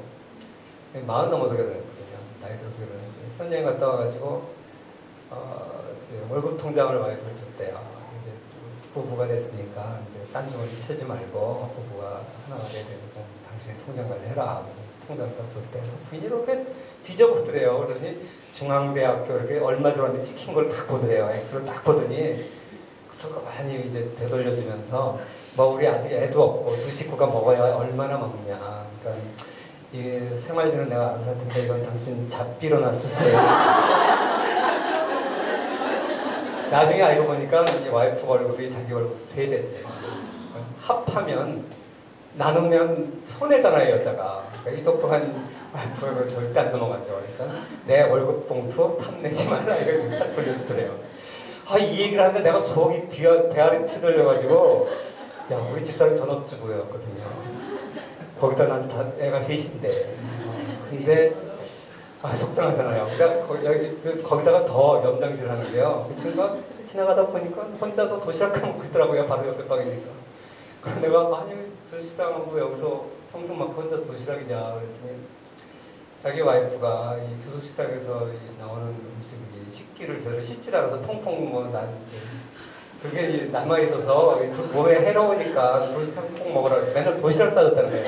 40 넘어서 결혼했거든요. 나이 들어서 결혼했는데 신혼여행 갔다 와가지고 이제 월급 통장을 많이 줬대요. 그래서 이제 부부가 됐으니까 이제 딴 주머니 채지 말고 부부가 하나가 돼야 되니까 당신이 통장 관리해라. 통장을 딱 줬대요. 부인이 이렇게 뒤져보더래요. 그러더니 중앙대학교 이렇게 얼마 들어왔는지 찍힌 걸 딱 보더래요. X를 딱 보더니 그거 많이 이제 되돌려주면서 우리 아직 애도 없고 두 식구가 먹어야 얼마나 먹냐. 그러니까 이 생활비는 내가 알아서 할 텐데 이건 당신 잡비로나 쓰세요. 나중에 알고 보니까 이 와이프 월급이 자기 월급 3배돼요. 합하면 나누면 손해잖아요, 여자가. 그러니까 이 똑똑한 와이프가 절대 안 넘어가죠. 그러니까 내 월급 봉투 탐내지 마라. 이걸 딱 돌려주더래요. 이 얘기를 하는데 내가 속이 배알이 트들려가지고, 우리 집사람 전업주부였거든요. 거기다 난 애가 셋인데. 근데, 속상하잖아요. 그러니까 거기다가 더 염장질 하는 게요. 그 친구가 지나가다 보니까 혼자서 도시락 먹고 있더라고요. 바로 옆에 방이니까. 그래서 내가, 교수식당하고 여기서 청승 맞고 혼자 도시락이냐 그랬더니, 자기 와이프가 이 교수식당에서 나오는 음식이 식기를 제대로 씻질 않아서 퐁퐁 나는데, 그게 남아있어서 몸에 해로우니까 도시락 퐁 먹으라. 맨날 도시락 싸줬다는 거예요.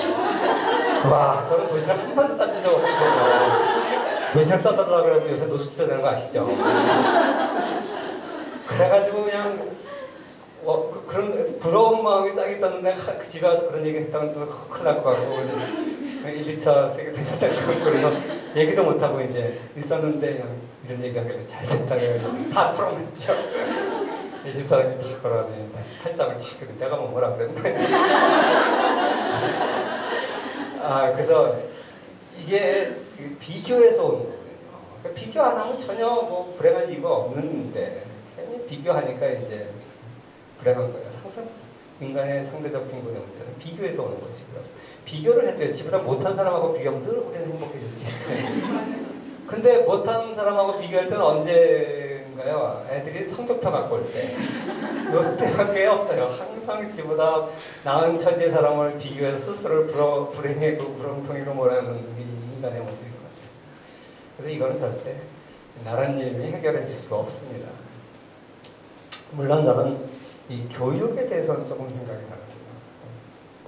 와, 저는 도시락 한 번도 싸준 적 없거든요. 도시락 싸달라고 그러면 요새 노숙자 되는 거 아시죠? 그래가지고 그냥 그런 부러운 마음이 싹 있었는데, 그 집에 와서 그런 얘기 했다면 또 큰일 날 것 같고, 1, 2차 세계대전 것 같고, 그래서 얘기도 못하고 이제 있었는데, 그냥 이런 얘기 하길래 잘 됐다 그래가지고 다 풀어냈죠. 이 집사람이 탁 걸어가더니 다시 팔짱을 착 해도 내가 뭐라 그랬는데. 그래서 이게 비교해서 오는 거거든요. 그러니까 비교 안 하면 전혀 불행할 이유가 없는데, 괜히 비교하니까 이제 불행한 거예요. 인간의 상대적 빈곤의 문제는 비교해서 오는 것이고요. 비교를 해도 지보다 못한 사람하고 비교하면 늘 우리는 행복해질 수 있어요. 근데 못한 사람하고 비교할 때는 언제인가요? 애들이 성적표 갖고 올 때. 이때밖에 없어요. 항상 지보다 나은 처지의 사람을 비교해서 스스로를 불행하고 구렁텅이로 몰아넣는 게 인간의 모습인 것 같아요. 그래서 이거는 절대 나라님이 해결해 줄 수가 없습니다. 물론 저는 이 교육에 대해서는 조금 생각이 다릅니다.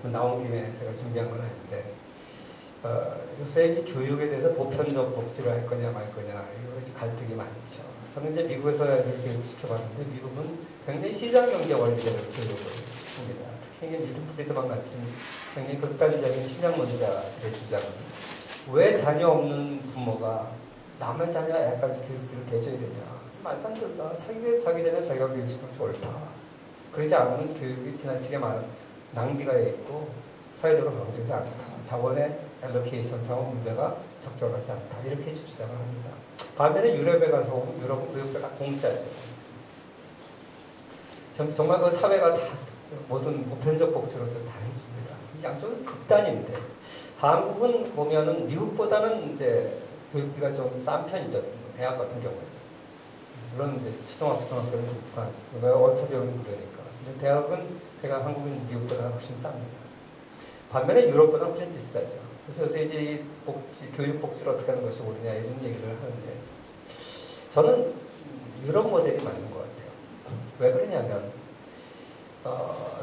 나온 김에 제가 준비한 건 아닌데, 요새 이 교육에 대해서 보편적 복지를 할 거냐 말 거냐 이거 이제 갈등이 많죠. 저는 이제 미국에서 애들 교육시켜봤는데 미국은 굉장히 시장 경제 원리대로 교육을 시킵니다. 특히 밀턴 프리드만 같은 굉장히 극단적인 신약론자들의 주장은 왜 자녀 없는 부모가 남의 자녀 애까지 교육비를 대줘야 되냐. 말도 안 된다. 자기 자녀 자기가 교육시키면 옳다. 그러지 않으면 교육이 지나치게 많은 낭비가 있고 사회적으로 명확하지 않다. 자원의 알로케이션, 자원 분배가 적절하지 않다. 이렇게 주장을 합니다. 반면에 유럽에 가서 유럽은 교육비가 다 공짜죠. 정말 그 사회가 다 모든 보편적 복지로 다 해줍니다. 양쪽은 극단인데 한국은 보면은 미국보다는 이제 교육비가 좀 싼 편이죠. 대학 같은 경우에. 물론 이제 초등학교는 비슷하죠. 어차피 여기 무료니까. 근데 대학은 제가 한국은 미국보다 훨씬 쌉니다. 반면에 유럽보다 훨씬 비싸죠. 그래서 이제 이 교육 복지를 어떻게 하는 것이 옳으냐 이런 얘기를 하는데 저는 유럽 모델이 맞는 것 같아요. 왜 그러냐면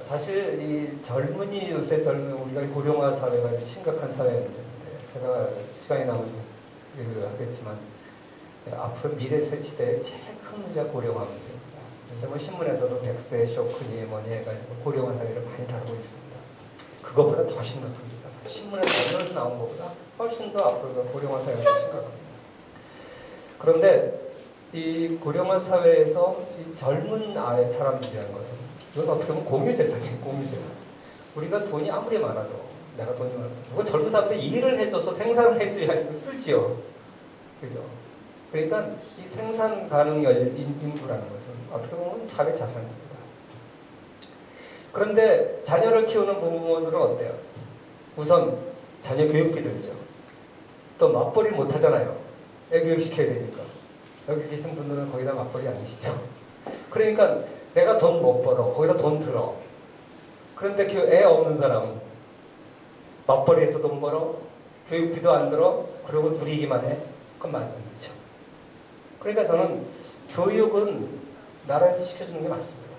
사실 이 젊은이 요새 우리가 고령화 사회가 심각한 사회 문제인데 제가 시간이 나오면 얘기를 하겠지만 앞으로 미래 시대의 제일 큰 문제가 고령화 문제입니다. 요새 뭐 신문에서도 100세 쇼크니 뭐니 해가지고 고령화 사회를 많이 다루고 있습니다. 그것보다 더 심각합니다. 신문에서 나온 것보다 훨씬 더 앞으로 고령화 사회가 더 심각합니다. 그런데 이 고령화 사회에서 이 젊은 사람들이라는 것은 이건 어떻게 보면 공유재산이에요. 공유재산. 우리가 돈이 아무리 많아도 내가 돈이 많아도 누가 젊은 사람들이 일을 해줘서 생산을 해줘야 이거 쓰지요. 그죠? 그러니까 이 생산 가능 인구라는 것은 어떻게 보면 사회 자산입니다. 그런데 자녀를 키우는 부모들은 어때요? 우선 자녀 교육비 들죠. 또 맞벌이 못 하잖아요. 애 교육시켜야 되니까. 여기 계신 분들은 거의 다 맞벌이 아니시죠? 그러니까 내가 돈 못 벌어. 거기다 돈 들어. 그런데 그 애 없는 사람은 맞벌이해서 돈 벌어. 교육비도 안 들어. 그리고 누리기만 해. 그건 말도 안 되죠. 그러니까 저는 교육은 나라에서 시켜주는 게 맞습니다.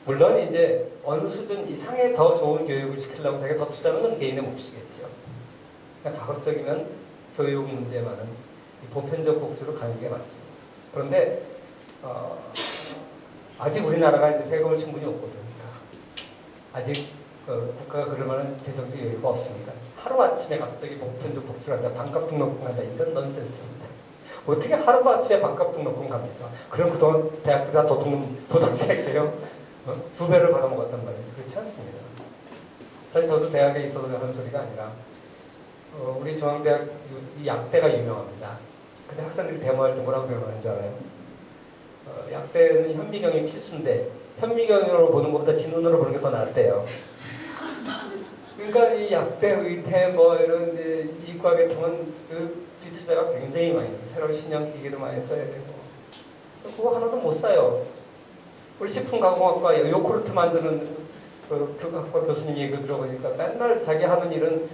물론 이제 어느 수준 이상의 더 좋은 교육을 시키려고 자기가 더 투자하는 건 개인의 몫이겠죠. 그러니까 가급적이면 교육 문제만은 보편적 복지로 가는 게 맞습니다. 그런데 아직 우리나라가 이제 세금을 충분히 못 걷습니다. 아직 국가가 그럴 만한 재정적 여유가 없으니까 하루아침에 갑자기 보편적 복지를 한다, 반값 등록금 한다, 이건 넌센스입니다. 어떻게 하루아침에 반값 등록금 갑니까? 그럼 그동안 대학교 다 도둑질했대요. 2배를 받아먹었단 말이에요. 그렇지 않습니다. 사실 저도 대학에 있어서 하는 소리가 아니라 우리 중앙대학 약대가 유명합니다. 근데 학생들이 데모할 때 뭐라고 데모하는 줄 알아요? 약대는 현미경이 필수인데 현미경으로 보는 것보다 진눈으로 보는 게 더 낫대요. 그러니까 이 약대, 의대 뭐 이런 이제 이과 계통은 그 비투자가 굉장히 많이 돼요. 새로운 신형 기기도 많이 써야 되고 그거 하나도 못 사요. 우리 식품가공학과 요구르트 만드는 그 학과 교수님 얘기를 들어보니까 맨날 자기 하는 일은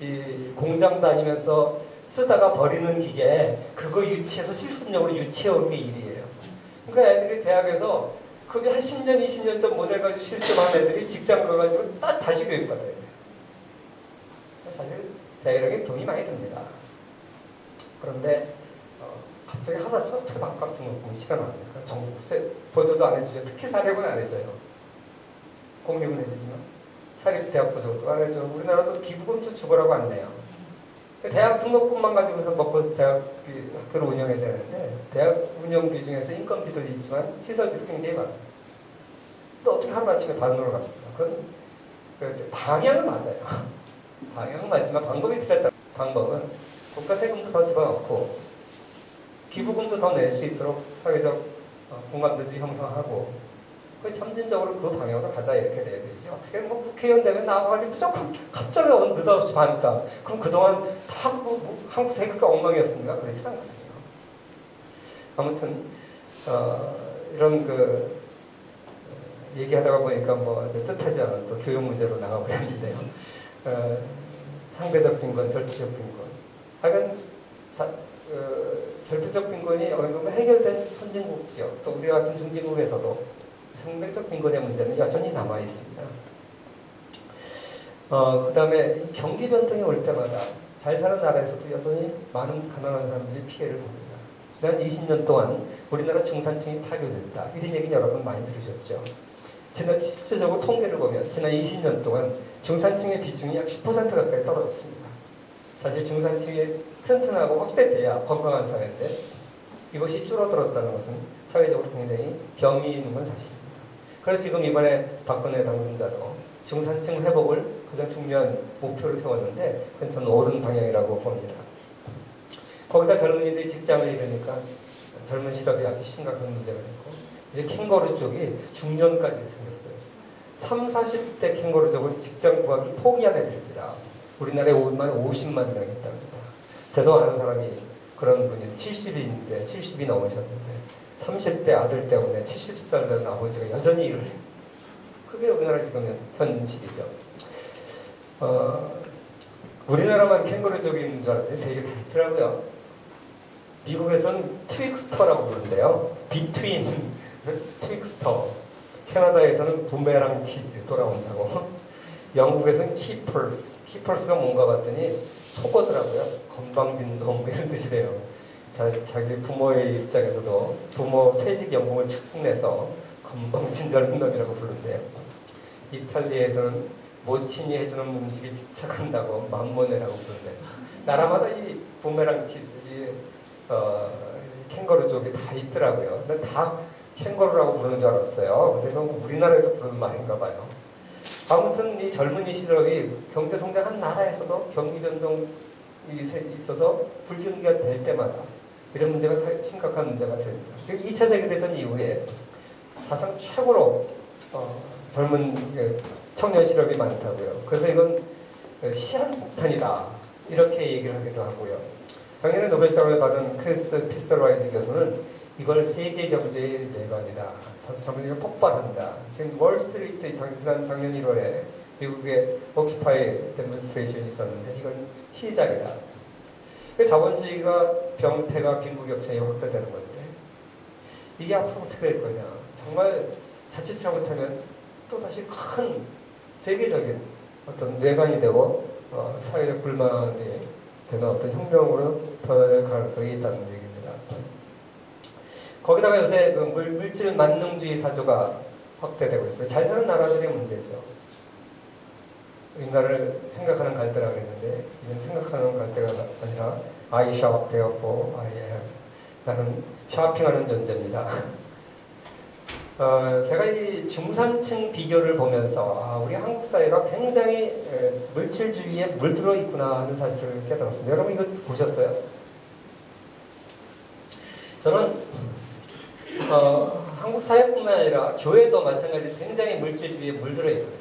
이 공장 다니면서 쓰다가 버리는 기계 그거 유치해서 실습용으로 유치해오는 게 일이에요. 그러니까 애들이 대학에서 그게 한 10년, 20년 전 모델 가지고 실습한 애들이 직장 가가지고 다시 교육받아야 돼요. 사실 대학에 돈이 많이 듭니다. 그런데 갑자기 하루아침에 어떻게 반값 등록금이 실현합니까? 정부세 보조도 안 해주죠. 특히 사립은 안 해줘요. 공립은 해주지만 사립대학 보조도 안 해줘. 우리나라도 기부금도 죽으라고 안 내요. 대학 등록금만 가지고서 먹고 대학 학교를 운영해야 되는데 대학 운영비 중에서 인건비도 있지만 시설비도 굉장히 많아요. 또 어떻게 하루아침에 반으로 갑니까? 그건 방향은 맞아요. 방향은 맞지만 방법이 틀렸다. 방법은 국가 세금도 더 집어넣고 기부금도 더 낼 수 있도록 사회적 공감대도 형성하고 그 점진적으로 그 방향으로 가자 이렇게 돼야 되지. 어떻게 뭐 국회의원 되면 나와가지고 무조건 갑자기 느닷없이 반값. 그럼 그동안 다 한국 세금가 엉망이었습니까? 그렇지 않거든요. 아무튼 이런 그 얘기하다가 보니까 뭐 뜻하지 않은 또 교육 문제로 나가버렸는데요. 상대적 빈곤, 절대적 빈곤. 하여간 절대적 빈곤이 어느 정도 해결된 선진국 지역, 또 우리 같은 중진국에서도 상대적 빈곤의 문제는 여전히 남아 있습니다. 그 다음에 경기 변동이 올 때마다 잘 사는 나라에서도 여전히 많은 가난한 사람들이 피해를 봅니다. 지난 20년 동안 우리나라 중산층이 파괴됐다. 이런 얘기는 여러분 많이 들으셨죠. 지난 실질적으로 통계를 보면 지난 20년 동안 중산층의 비중이 약 10% 가까이 떨어졌습니다. 사실 중산층이 튼튼하고 확대돼야 건강한 사회인데 이것이 줄어들었다는 것은 사회적으로 굉장히 병이 있는 건 사실입니다. 그래서 지금 이번에 박근혜 당선자도 중산층 회복을 가장 중요한 목표로 세웠는데 그건 저는 옳은 방향이라고 봅니다. 거기다 젊은이들이 직장을 잃으니까 젊은 실업이 아주 심각한 문제가 있고 이제 캥거루 쪽이 중년까지 생겼어요. 30, 40대 캥거루족은 직장 구하기 포기한 애들입니다. 우리나라에 50만 명이 있답니다. 저도 아는 사람이 그런 분이 70이 넘으셨는데 30대 아들 때문에 70살 된 아버지가 여전히 일을 해요. 그게 우리나라 지금 현실이죠. 우리나라만 캥거루족이 있는 줄 알았는데 세계가 있더라고요. 미국에서는 트윅스터라고 부른대요. 비트윈 트윅스터. 캐나다에서는 부메랑 키즈 돌아온다고. 영국에서는 키퍼스가 뭔가 봤더니 속어더라고요. 건방진놈 이런 뜻이래요. 자기 부모의 입장에서도 부모 퇴직연금을 축내서 건방진 젊은 놈이라고 부른대요. 이탈리아에서는 모친이 해주는 음식에 집착한다고 맘모네라고 부른대요. 나라마다 이 부메랑 키즈, 캥거루족이 다 있더라고요. 근데 다 캥거루라고 부르는 줄 알았어요. 근데 그건 우리나라에서 부르는 말인가 봐요. 아무튼 이 젊은이 시절이 경제 성장한 나라에서도 경기 변동이 있어서 불경기가 될 때마다 이런 문제가 심각한 문제가 됩니다. 지금 2차 세계대전 이후에 사상 최고로 젊은 청년 실업이 많다고요. 그래서 이건 시한폭탄이다 이렇게 얘기를 하기도 하고요. 작년에 노벨상을 받은 크리스 피서라이즈 교수는 이걸 세계 경제의 내관이다. 자수성분이 폭발한다. 지금 월스트리트 지난 작년 1월에 미국의 오키파이 데몬스트레이션이 있었는데 이건 시작이다. 자본주의가 병폐가 빈부격차에 확대되는 건데 이게 앞으로 어떻게 될 거냐. 정말 자칫 잘못하면 또다시 큰 세계적인 어떤 뇌관이 되고 사회적 불만이 되는 어떤 혁명으로 변화될 가능성이 있다는 얘기입니다. 거기다가 요새 그 물질 만능주의 사조가 확대되고 있어요. 잘 사는 나라들의 문제죠. 인간을 생각하는 갈대라고 했는데 이제는 생각하는 갈대가 아니라 I shop therefore I am. 나는 쇼핑하는 존재입니다. 제가 이 중산층 비교를 보면서 우리 한국 사회가 굉장히 물질주의에 물들어 있구나 하는 사실을 깨달았습니다. 여러분 이거 보셨어요? 저는 한국 사회뿐만 아니라 교회도 마찬가지로 굉장히 물질주의에 물들어 있거든요.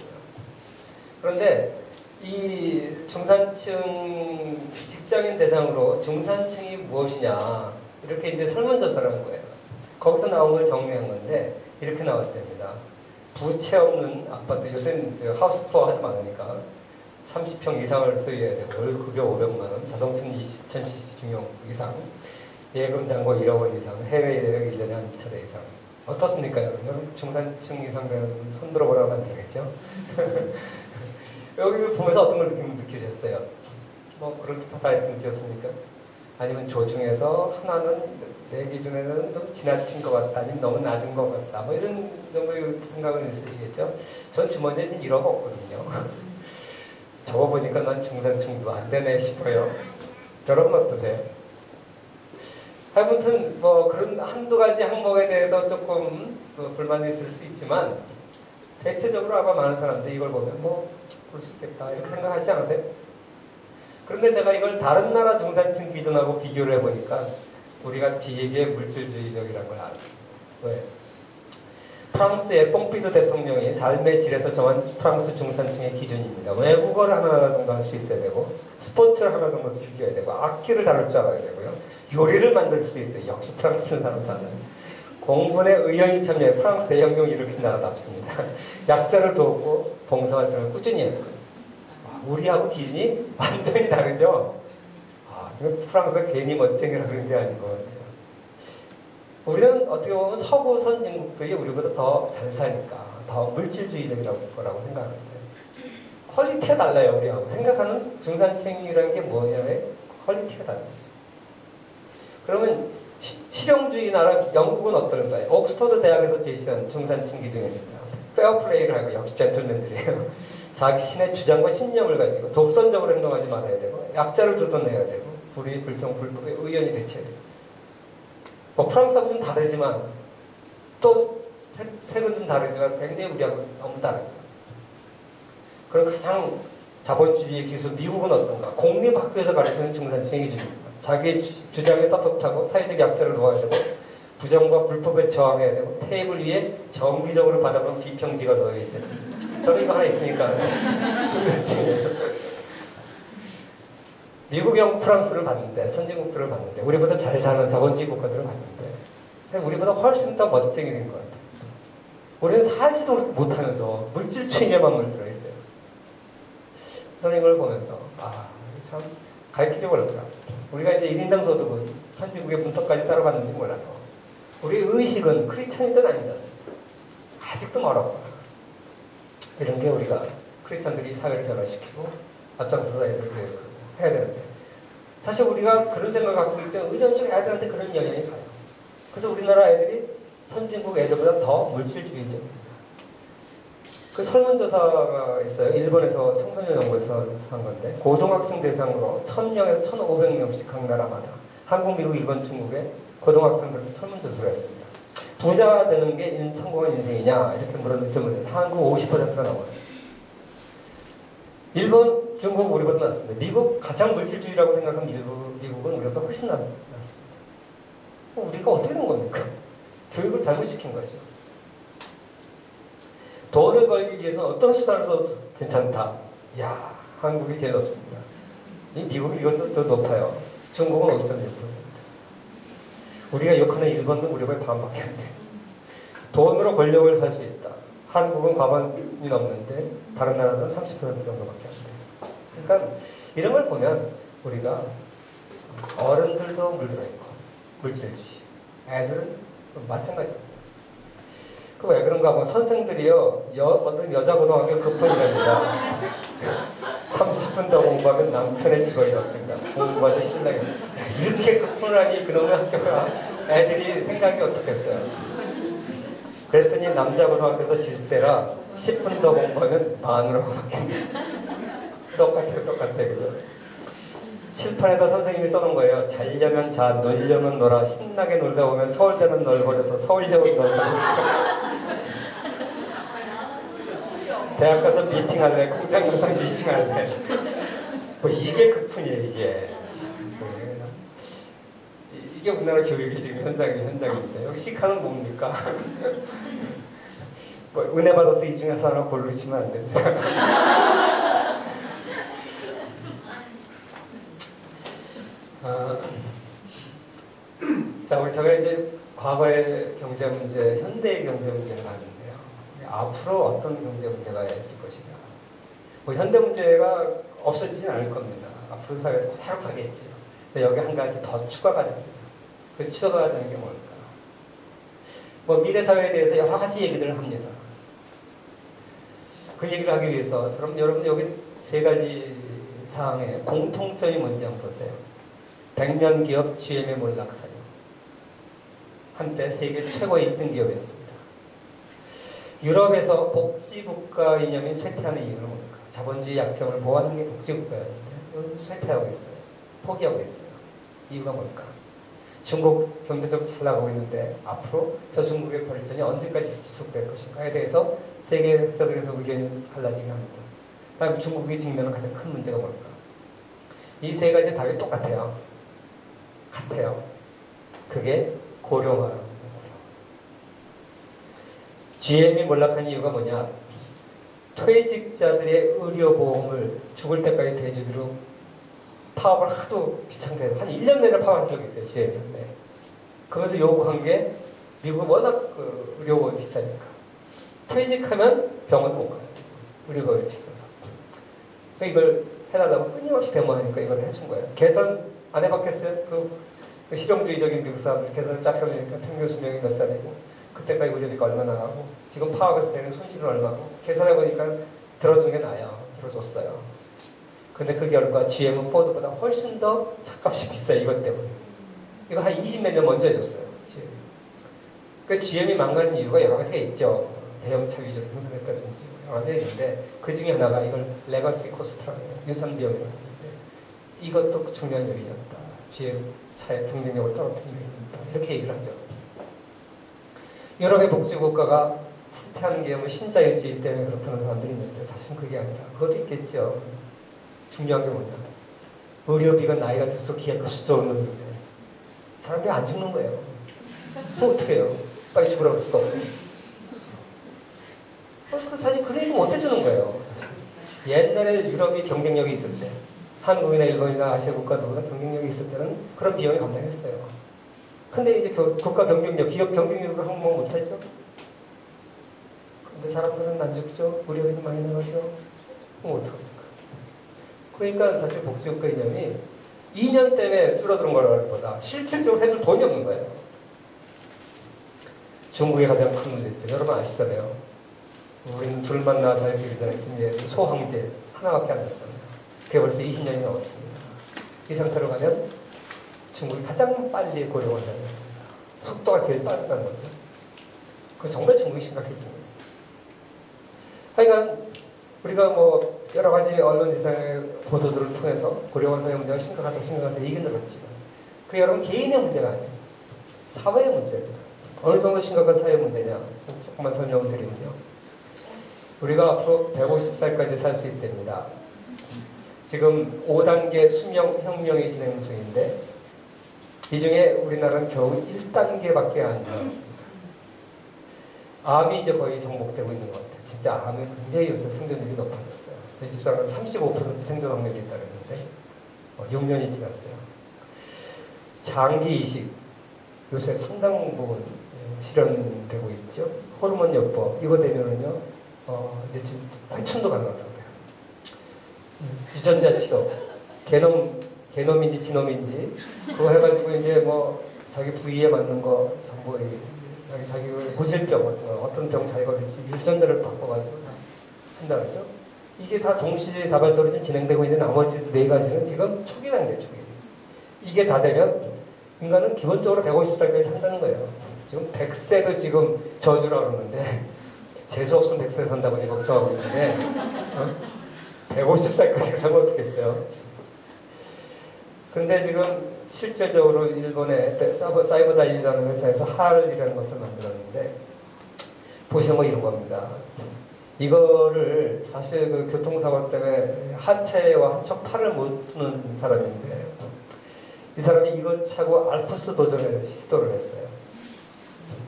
그런데 이 중산층 직장인 대상으로 중산층이 무엇이냐 이렇게 이제 설문조사를 한 거예요. 거기서 나온 걸 정리한 건데 이렇게 나왔답니다. 부채 없는 아파트, 요새는 하우스푸어 하도 많으니까 30평 이상을 소유해야 되고 월급이 500만 원, 자동차는 2000cc 중형 이상, 예금 잔고 1억 원 이상, 해외 여행 1년에 한 차례 이상. 어떻습니까 여러분? 중산층 이상 되는 손 들어보라고 안 되겠죠? 여기 보면서 어떤 걸 느끼셨어요? 뭐 그럴듯하다 이렇게 느꼈습니까? 아니면 조중에서 하나는 내 기준에는 좀 지나친 것 같다, 아니면 너무 낮은 것 같다, 뭐 이런 정도의 생각은 있으시겠죠? 전 주머니에 좀 1억 없거든요. 저거 보니까 난 중산층도 안 되네 싶어요. 여러분 어떠세요? 아무튼 뭐 그런 한두 가지 항목에 대해서 조금 불만이 있을 수 있지만 대체적으로 아마 많은 사람들이 이걸 보면 뭐 그럴 수 있겠다 이렇게 생각하지 않으세요? 그런데 제가 이걸 다른 나라 중산층 기준하고 비교를 해보니까 우리가 되게 물질주의적이라는 걸 알았습니다. 왜? 프랑스의 뽕피두 대통령이 삶의 질에서 정한 프랑스 중산층의 기준입니다. 외국어를 하나 정도 할 수 있어야 되고 스포츠를 하나 정도 즐겨야 되고 악기를 다룰 줄 알아야 되고요. 요리를 만들 수 있어요. 역시 프랑스는 사람다는. 공군에 의원이 참여해 프랑스 대혁명을 일으킨 나라답습니다. 약자를 돕고 봉사활동을 꾸준히 했고 우리하고 기준이 완전히 다르죠. 프랑스가 괜히 멋쟁이라 그런 게 아닌 것 같아요. 우리는 어떻게 보면 서구 선진국들이 우리보다 더 잘 사니까 더 물질주의적이라고 거라고 생각하는데 퀄리티가 달라요, 우리하고. 생각하는 중산층이라는 게 뭐냐면 퀄리티가 다른 거죠. 그러면 실용주의 나라 영국은 어떨까요? 옥스퍼드 대학에서 제시한 중산층 기준입니다. 페어플레이를 하고 역시 젠틀맨들이에요. 자기 신의 주장과 신념을 가지고 독선적으로 행동하지 말아야 되고 약자를 두둔해야 되고 불의, 불평, 불법에 의연히 대처해야 되고 뭐 프랑스하고 좀 다르지만 또 색은 좀 다르지만 굉장히 우리하고 너무 다르죠. 그럼 가장 자본주의의 기수 미국은 어떤가? 공립학교에서 가르치는 중산층의 기준입니다. 자기의 주장에 떳떳하고 사회적 약자를 도와야 되고 부정과 불법에 저항해야 되고 테이블 위에 정기적으로 받아보는 비평지가 놓여 있어요. 저는 이거 하나 있으니까 중산층이에요. 미국, 영국, 프랑스를 봤는데 선진국들을 봤는데 우리보다 잘 사는 자본주의 국가들을 봤는데 사실 우리보다 훨씬 더 멋쟁이 된 것 같아요. 우리는 살지도 못하면서 물질주의에만 물들어 있어요. 저는 이걸 보면서 참 갈 길이 멀다. 우리가 이제 1인당 소득은 선진국의 분턱까지 따라갔는지 몰라도 우리의 의식은 크리스찬이든 아니든 아직도 멀었구나. 이런 게 우리가 크리스찬들이 사회를 변화시키고 앞장서서 애들을 교육하고 해야 되는데 사실 우리가 그런 생각을 갖고 있기 때문에 의존적 애들한테 그런 영향이 가요. 그래서 우리나라 애들이 선진국 애들보다 더 물질주의적입니다. 그 설문조사가 있어요. 일본에서 청소년 연구에서 한 건데 고등학생 대상으로 1000명에서 1500명씩 각 나라마다 한국, 미국, 일본, 중국의 고등학생들을 설문조사를 했습니다. 부자 되는 게 성공한 인생이냐 이렇게 물은 질문에서 한국 50%가 나와요. 일본, 중국 우리보다 낫습니다. 미국 가장 물질주의라고 생각하는 미국은 우리보다 훨씬 낫습니다. 우리가 어떻게 된 겁니까? 교육을 잘못 시킨 거죠. 돈을 벌기 위해서는 어떤 수단을 써도 괜찮다. 야, 한국이 제일 높습니다. 이 미국이 이것도 더 높아요. 중국은 5.6%. 우리가 욕하는 일본도 우리보다 반밖에 안 돼요. 돈으로 권력을 살 수 있다. 한국은 과반이 넘는데 다른 나라는 30% 정도밖에 안 돼요. 그러니까 이런 걸 보면 우리가 어른들도 물들어 있고 물질주의, 애들은 마찬가지입니다. 그 왜 그런가 하면 선생들이요 어떤 여자 고등학교 급분이랍니다. 30분 더 공부하면 남편의 직업이 바뀐다. 공부하자 신랑이 이렇게 급분을 하니 그놈의 학교가 애들이 생각이 어떻겠어요? 그랬더니 남자 고등학교에서 질세라 10분 더 공부하면 만으로 바뀐다. 똑같아 그죠? 칠판에다 선생님이 써놓은 거예요. 자려면 자, 놀려면 놀아. 신나게 놀다 보면 서울대는 널 버려도 서울대는 널 버려도 대학 가서 미팅할래, 공장 가서 미팅할래. 뭐 이게 급분이에요, 이게. 이게 우리나라 교육의 지금 현장인데 여기 시카는 뭡니까? 뭐 은혜 받아서 이 중에서 하나 고르시면 안 됩니다. 자, 제가 이제 과거의 경제 문제, 현대의 경제 문제를 봤는데요. 앞으로 어떤 경제 문제가 있을 것이냐. 뭐 현대 문제가 없어지진 않을 겁니다. 앞으로 사회가 그대로 가겠지요. 근데 여기 한 가지 더 추가가 됩니다. 그 추가가 되는 게 뭘까? 뭐 미래 사회에 대해서 여러 가지 얘기들을 합니다. 그 얘기를 하기 위해서 여러분 여기 세 가지 사항에 공통점이 뭔지 한번 보세요. 100년 기업 GM의 몰락사요. 한때 세계 최고의 1등 기업이었습니다. 유럽에서 복지국가 이념이 쇠퇴하는 이유는 뭡니까? 자본주의 약점을 보호하는 게 복지국가였는데 쇠퇴하고 있어요. 포기하고 있어요. 이유가 뭘까? 중국 경제적으로 잘 나가고 있는데 앞으로 저 중국의 발전이 언제까지 지속될 것인가에 대해서 세계 학자들에서 의견이 갈라지게 합니다. 다음 중국이 직면한 가장 큰 문제가 뭘까? 이 세 가지 답이 똑같아요. 같아요. 그게 고령화입니다. GM이 몰락한 이유가 뭐냐? 퇴직자들의 의료보험을 죽을 때까지 대주기로 파업을 하도 귀찮게 해서 한 1년 내내 파업한 적이 있어요. GM이. 네. 그러면서 요구한 게 미국은 워낙 그 의료보험이 비싸니까 퇴직하면 병원 못 가요. 의료보험이 비싸서. 그러니까 이걸 해달라고 끊임없이 데모하니까 이걸 해준 거예요. 개선 안 해봤겠어요? 그 실용주의적인 미국 사람들 개선을 쫙 해보니까 평균 수명이 몇 살이고 그때까지 의료비가 얼마나 하고 지금 파업했을 때는 손실은 얼마고 개선해보니까 들어준 게 나아요. 만들어줬어요. 근데 그 결과 GM은 포드보다 훨씬 더 차값이 비싸요. 이것 때문에. 이거 한 20몇 년 먼저 해줬어요. GM. 그 GM이 망가진 이유가 여러 가지가 있죠. 대형차 위주로 생산했다든지 여러 가지가 있는데 그 중에 하나가 이걸 레거시 코스트라는 유산 비용이라고 하는데 이것도 중요한 요인이었다. GM 차의 경쟁력을 떨어뜨리는 요인이었다. 이렇게 얘기를 하죠. 유럽의 복지국가가 후퇴하는 게 뭐 신자유주의 때문에 그렇다는 사람들이 있는데 사실 그게 아니라 그것도 있겠죠. 중요한 게 뭐냐. 의료비가 나이가 들수록 기하급 수적으로 늘는데 사람들이 안 죽는 거예요. 뭐 어떻게 해요? 빨리 죽으라고 할 수도 없고. 사실 그 얘기 못 해주는 거예요. 사실. 옛날에 유럽이 경쟁력이 있을 때 한국이나 일본이나 아시아 국가들보다 경쟁력이 있을 때는 그런 비용이 감당했어요. 근데 이제 국가 경쟁력, 기업 경쟁력으로 한국 못하죠. 근데 사람들은 안 죽죠. 의료비는 많이 나가죠. 그럼 어떡합니까? 그러니까 사실 복지국가 이념이 2년 때문에 줄어드는 것보다 실질적으로 해줄 돈이 없는 거예요. 중국의 가장 큰 문제죠. 여러분 아시잖아요. 우리는 둘만 낳아 살기 전에 소황제 하나밖에 안 났잖아요. 그게 벌써 20년이 넘었습니다. 이 상태로 가면 중국이 가장 빨리 고령을 하는 겁니다. 속도가 제일 빠르다는 거죠. 그건 정말 중국이 심각해집니다. 하여간 우리가 뭐 여러 가지 언론지상의 보도들을 통해서 고령화사의 문제가 심각하다 얘기는 들었지만 그게 여러분 개인의 문제가 아니에요. 사회의 문제입니다. 어느 정도 심각한 사회 문제냐 조금만 설명을 드리면요. 우리가 앞으로 150살까지 살 수 있답니다. 지금 5단계 수명혁명이 진행 중인데 이 중에 우리나라는 겨우 1단계밖에 안 지났습니다. 암이 이제 거의 정복되고 있는 것 같아요. 진짜 암이 굉장히 요새 생존율이 높아졌어요. 저희 집사람은 35% 생존 확률이 있다고 했는데 6년이 지났어요. 장기 이식 요새 상당 부분 실현되고 있죠. 호르몬 요법 이거 되면은요 이제 회춘도 가능하다고 해요. 유전자 치료 게놈인지 지놈인지 그거 해가지고 이제 뭐 자기 부위에 맞는 거 전부 자기 고질병 같은 거 어떤 병 잘 걸릴지 유전자를 바꿔가지고 다 한다 그러죠. 이게 다 동시다발적으로 지금 진행되고 있는 나머지 4가지는 지금 초기 단계 초기. 이게 다 되면 인간은 기본적으로 150살까지 산다는 거예요. 지금 100세도 지금 저주라 그러는데 재수 없으면 100세 산다고 지금 걱정하고 있는데 150살까지 살면 어떻겠어요? 근데 지금 실질적으로 일본의 사이버다이라는 회사에서 HAL이라는 것을 만들었는데 보시는 거 이런 겁니다. 이거를 사실 그 교통사고 때문에 하체와 한쪽 팔을 못 쓰는 사람인데 이 사람이 이거 차고 알프스 도전을 시도를 했어요.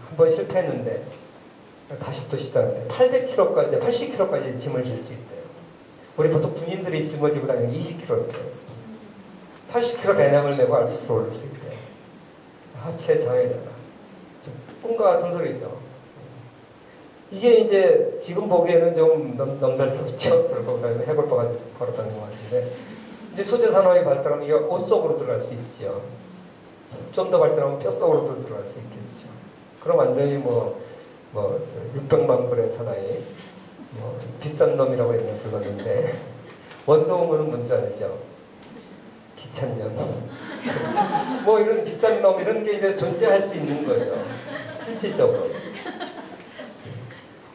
한번 실패했는데 다시 또 시도하는데 800kg까지 80kg까지 짐을 질 수 있대요. 우리 보통 군인들이 짊어지고 다니는 20kg인데 80kg 배낭을 메고 알프스를 올릴 수 있대요. 하체 장애잖아. 꿈과 같은 소리죠. 이게 이제 지금 보기에는 좀 넘살스럽죠. 해골바가 걸었다는 것 같은데 이제 소재 산업이 발달하면 이게 옷 속으로 들어갈 수 있죠. 좀 더 발전하면 뼈 속으로도 들어갈 수 있겠죠. 그럼 완전히 600만 불의 사나이 비싼 놈이라고 얘기는 불렀는데 원동물은 뭔지 알죠? 기찬년 이런 비싼 놈 이런 게 이제 존재할 수 있는 거죠. 실질적으로.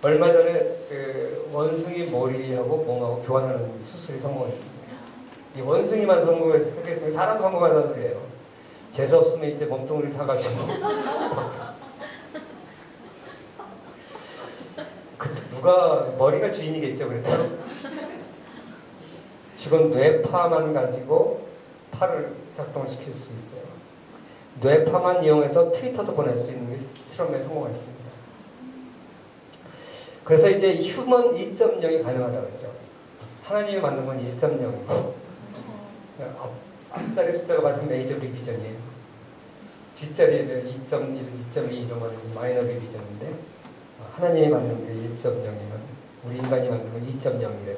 얼마 전에 그 원숭이 머리하고 몸하고 교환하는 수술이 성공했습니다. 이 원숭이만 성공했으면 사람 성공한다는 소리예요. 재수 없으면 이제 몸뚱이를 사가지고 누가 머리가 주인이겠죠. 그래도 지금 뇌파만 가지고 팔을 작동시킬 수 있어요. 뇌파만 이용해서 트위터도 보낼 수 있는 게 실험에 성공했습니다. 그래서 이제 휴먼 2.0이 가능하다고 그러죠. 하나님이 만든 건 1.0이고 앞자리 숫자가 같은 메이저 리비전이에요. 뒷자리에 2.1, 2.2 이런 건 마이너 리비전인데 하나님이 만든 게 1.0이면 우리 인간이 만든 건 2.0이랍니다.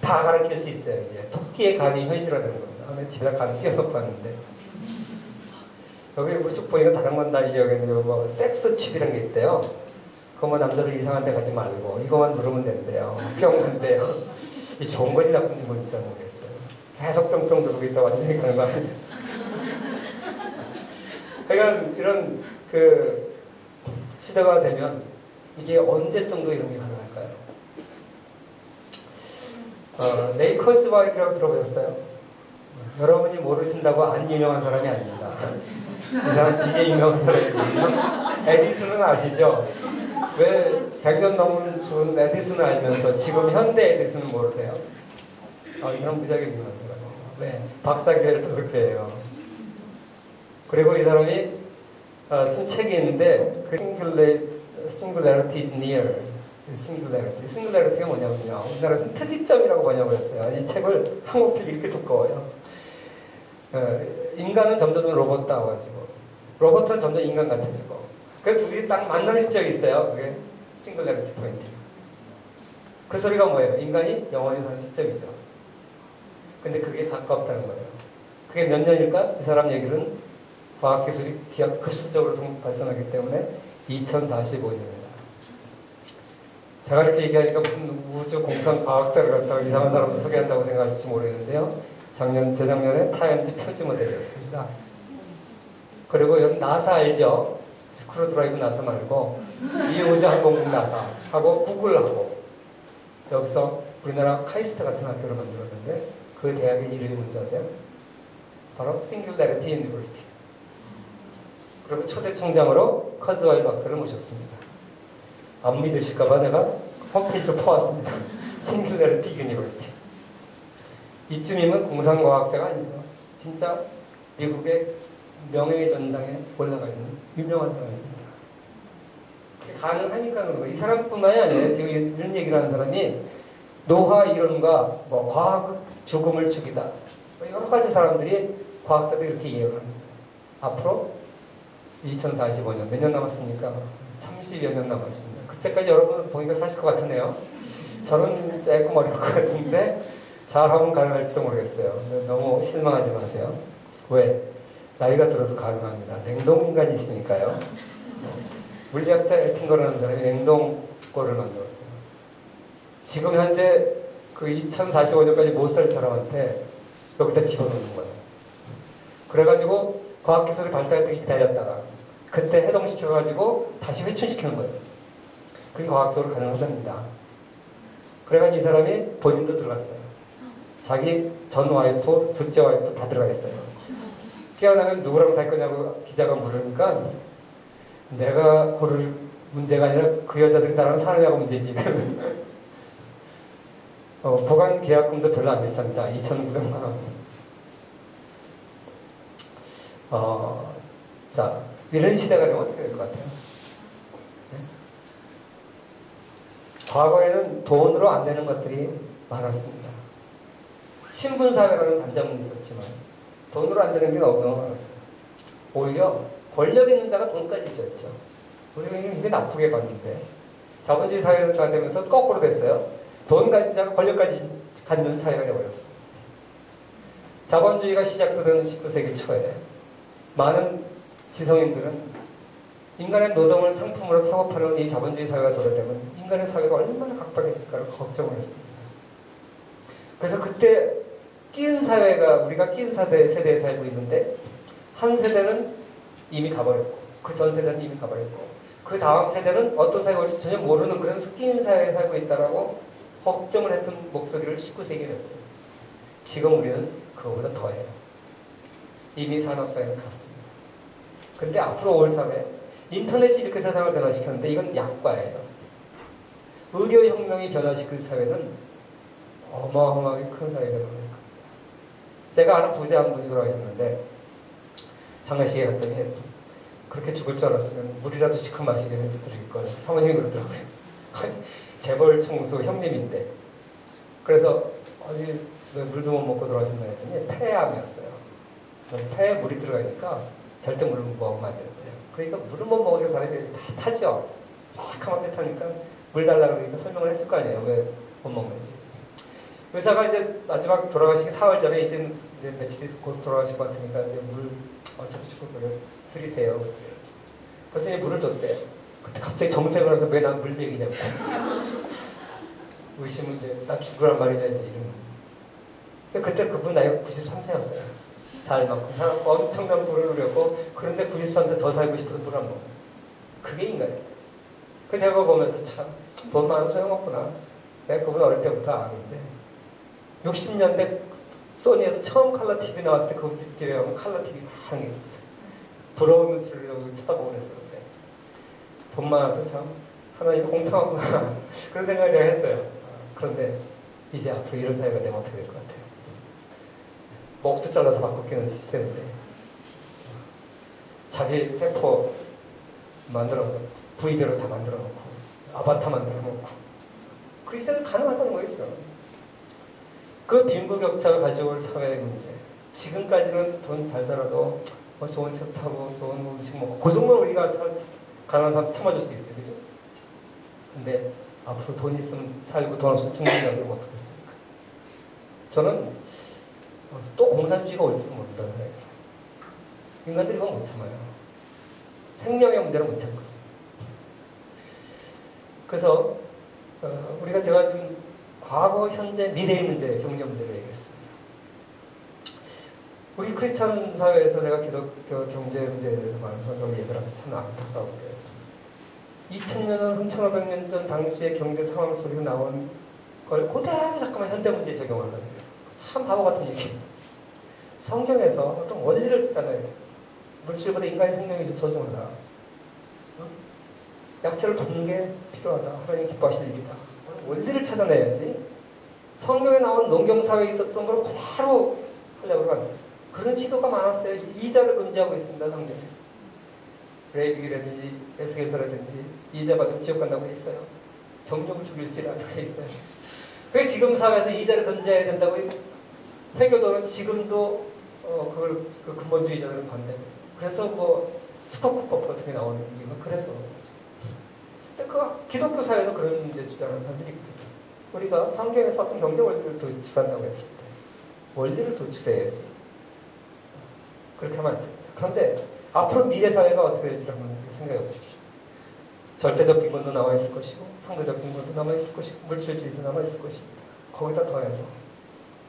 다 가르칠 수 있어요. 이제 토끼의 간이 현실화되는 겁니다. 하면 집에다 간 끼워놓고 왔는데 여기 우리 쭉 보니까 다른 건 다 이야기하는 섹스 칩이라는 게 있대요. 그거 남자들 이상한 데 가지 말고 이거만 누르면 된대요. 뿅 한대요. 이 좋은 건지 나쁜지 뭔지 잘 모르겠어요. 계속 뿅뿅 들고 있다 완전히 가는 거 같은데. 그러니까 이런 그 시대가 되면 이게 언제 정도 이런 게 가능할까요? 레이커즈 바이크라고 들어보셨어요? 여러분이 모르신다고 안 유명한 사람이 아닙니다. 이 사람 되게 유명한 사람이거든요. 에디슨은 아시죠? 왜 100년 넘은 준 에디슨을 알면서 지금 현대 에디슨은 모르세요? 이 사람 무지하게 유명한 사람이에요. 왜? 박사기를 5개예요. 그리고 이 사람이 쓴 책이 있는데 그 Singularity is near. Singularity가 뭐냐면요. 우리나라에서는 특이점이라고 번역을 했어요. 이 책을 한국책이 이렇게 두꺼워요. 인간은 점점 로봇 따와가지고 로봇은 점점 인간 같아지고 그 둘이 딱 만나는 시점이 있어요. 그게 Singularity 포인트. 그 소리가 뭐예요? 인간이 영원히 사는 시점이죠. 근데 그게 가깝다는 거예요. 그게 몇 년일까? 이 사람 얘기는 과학기술이 급수적으로 발전하기 때문에 2045년입니다. 제가 이렇게 얘기하니까 무슨 우주 공상 과학자를 갖다가 이상한 사람도 소개한다고 생각하실지 모르겠는데요. 재작년에 타임즈 표지 모델이었습니다. 그리고 여기 나사 알죠? 스크루드라이브 나사 말고 이우주항공국 나사하고 구글하고 여기서 우리나라 카이스트 같은 학교를 만들었는데 그 대학의 이름이 뭔지 아세요? 바로 Singularity University. 그리고 초대 총장으로 커즈와일 박사를 모셨습니다. 안 믿으실까봐 내가 홈페이지로 퍼왔습니다. Singularity University. 이쯤이면 공상과학자가 아니죠. 진짜 미국의 명예의 전당에 올라가 있는 유명한 사람입니다. 그게 가능하니까 그런 거예요. 이 사람뿐만이 아니에요. 지금 이런 얘기를 하는 사람이 노화 이론과 뭐 과학 죽음을 죽이다. 여러 가지 사람들이 과학자들이 이렇게 이해를 합니다. 앞으로 2045년 몇 년 남았습니까? 30여 년 남았습니다. 그때까지 여러분 보니까 사실 것 같으네요. 저는 조금 어려울 것 같은데 잘하면 가능할지도 모르겠어요. 너무 실망하지 마세요. 왜? 나이가 들어도 가능합니다. 냉동인간이 있으니까요. 물리학자 에팅거라는 사람이 냉동고를 만들었어요. 지금 현재 그 2045년까지 못 살 사람한테 여기다 집어넣는 거예요. 그래가지고 과학기술이 발달할 때 기다렸다가 그때 해동시켜가지고 다시 회춘시키는 거예요. 그게 과학적으로 가능하답니다. 그래가지고 이 사람이 본인도 들어갔어요. 자기 전 와이프, 둘째 와이프 다 들어가 있어요. 깨어나면 누구랑 살 거냐고 기자가 물으니까 내가 고를 문제가 아니라 그 여자들이 나랑 사느냐고 문제지. 보관 계약금도 별로 안 비쌉니다. 2,900만 원. 자, 이런 시대가 되면 어떻게 될 것 같아요? 네? 과거에는 돈으로 안 되는 것들이 많았습니다. 신분사회라는 단자문이 있었지만 돈으로 안 되는 게 너무 많았어요. 오히려 권력 있는 자가 돈까지 줬죠. 우리가 이게 나쁘게 봤는데 자본주의 사회가 되면서 거꾸로 됐어요. 돈 가진 자가 권력까지 갖는 사회가 되어버렸습니다. 자본주의가 시작되던 19세기 초에 많은 지성인들은 인간의 노동을 상품으로 사고 파는 이 자본주의 사회가 도래되면 인간의 사회가 얼마나 각박해질까를 걱정을 했습니다. 그래서 그때 끼인 사회가 우리가 끼인 세대에 살고 있는데 한 세대는 이미 가버렸고 그 전 세대는 이미 가버렸고 그 다음 세대는 어떤 사회가 올지 전혀 모르는 그런 끼인 사회에 살고 있다라고 걱정을 했던 목소리를 19세기에 냈어요. 지금 우리는 그거보다 더해요. 이미 산업사회는 갔습니다. 근데 앞으로 올 사회 인터넷이 이렇게 세상을 변화시켰는데 이건 약과예요. 의료혁명이 변화시킬 사회는 어마어마하게 큰 사회가 되는 겁니다. 제가 아는 부자 한 분이 돌아가셨는데 장례식에 갔더니 그렇게 죽을 줄 알았으면 물이라도 시큼 마시게 해서 드릴 거예요. 사모님이 그러더라고요. 재벌 총수 형님인데 그래서 어디 왜 물도 못 먹고 돌아가셨나 했더니 폐암이었어요. 폐에 물이 들어가니까 절대 물을 먹으면 안 된대요. 그러니까 물을 못 먹으니까 사람이 다 타죠. 새카맣게 타니까 물 달라고 그러니까 설명을 했을 거 아니에요. 왜 못 먹는지. 의사가 이제 마지막 돌아가시기 4월 전에 이제 며칠 있어 곧 돌아가실 것 같으니까 이제 물 어차피 죽을 거예요. 드리세요. 그래서 이제 물을 줬대요. 그때 갑자기 정색을 하면서 왜 난 물 먹이냐고. 의심은 이제 나 죽으란 말이냐 이제 이런. 그때 그분 나이가 93세였어요. 살 만큼 살았고 엄청난 부를 누렸고 그런데 93세 더 살고 싶어서 물 안 먹어요. 그게 인간이에요. 그 제가 보면서 참 돈 많은 소용없구나. 제가 그분 어릴 때부터 아는데 60년대 소니에서 처음 컬러 TV 나왔을 때 그 집에 가면 컬러 TV 많은 게 있었어요. 부러운 눈치로 쳐다보고 그랬었는데 돈 많아서 참 하나님 공평하구나 그런 생각을 제가 했어요. 그런데 이제 앞으로 이런 사회가 되면 어떻게 될 것 같아요? 목도 잘라서 바꾸기는 시스템인데 자기 세포 만들어서 부위별로 다 만들어 놓고 아바타 만들어 놓고 그 시대도 가능하다는 거예요 지금. 그 빈부격차가 가져올 사회의 문제. 지금까지는 돈 잘 살아도 뭐 좋은 차 타고 좋은 음식 먹고 그 정도 우리가 가난한 사람 참아줄 수 있어요. 그죠? 근데 앞으로 돈 있으면 살고 돈 없으면 죽는다 그러면 어떻겠습니까? 저는 또 공산주의가 올지도 모른다는 생각이 들어요. 인간들이 그건 못 참아요. 생명의 문제는 못 참고. 그래서 우리가 제가 지금 과거, 현재, 미래의 문제, 경제 문제를 얘기했습니다. 우리 크리스천 사회에서 내가 기독교 경제 문제에 대해서 많은 사람들이 얘기를 하면서 참 안타까운 게 2000년, 3500년 전 당시의 경제 상황 속에서 나온 걸 그대로 잠깐만 현대 문제에 적용하려는 거예요. 참 바보 같은 얘기입니다. 성경에서 어떤 원리를 따라야 돼요. 물질보다 인간의 생명이 소중하다. 약자를 돕는 게 필요하다. 하나님 기뻐하시는 일이다. 원리를 찾아내야지. 성경에 나온 농경사회에 있었던 걸 그대로 하려고 하는 거죠. 그런 시도가 많았어요. 이자를 금지하고 있습니다. 성경에. 레위기라든지 에스겔서라든지 이자 받으면 지옥 간다고 돼 있어요. 정욕을 죽일지라 이렇게 돼 있어요. 그게 지금 사회에서 이자를 금지해야 된다고 회교도는 지금도 그 근본주의자들은 반대하고 있어요. 그래서 뭐 스토크법 같은 게 나오는 이유가 그래서 그런 거죠. 근데 그 기독교 사회도 그런 문제 주장하는 사람들이 있거든요. 우리가 성경에서 어떤 경제 원리를 도출한다고 했을 때 원리를 도출해야지. 그렇게 하면 안 됩니다. 그런데 앞으로 미래 사회가 어떻게 될지 한번 생각해 보십시오. 절대적 빈곤도 남아있을 것이고 상대적 빈곤도 남아있을 것이고 물질주의도 남아있을 것입니다. 거기다 더해서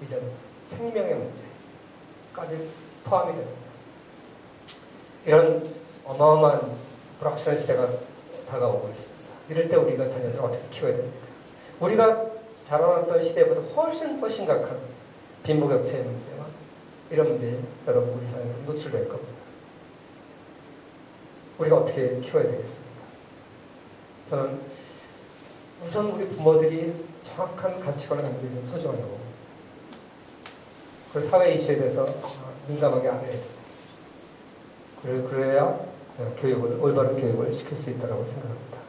이제는 생명의 문제까지 포함이 됩니다. 이런 어마어마한 불확실한 시대가 다가오고 있습니다. 이럴 때 우리가 자녀들을 어떻게 키워야 됩니까? 우리가 자라났던 시대보다 훨씬 더 심각한 빈부격차의 문제와 이런 문제에 여러분 우리 사회에 노출될 겁니다. 우리가 어떻게 키워야 되겠습니까? 저는 우선 우리 부모들이 정확한 가치관을 갖는 게 좀 소중하다고. 그 사회 이슈에 대해서 민감하게 알아야 돼요. 그래야 올바른 교육을 시킬 수 있다고 생각합니다.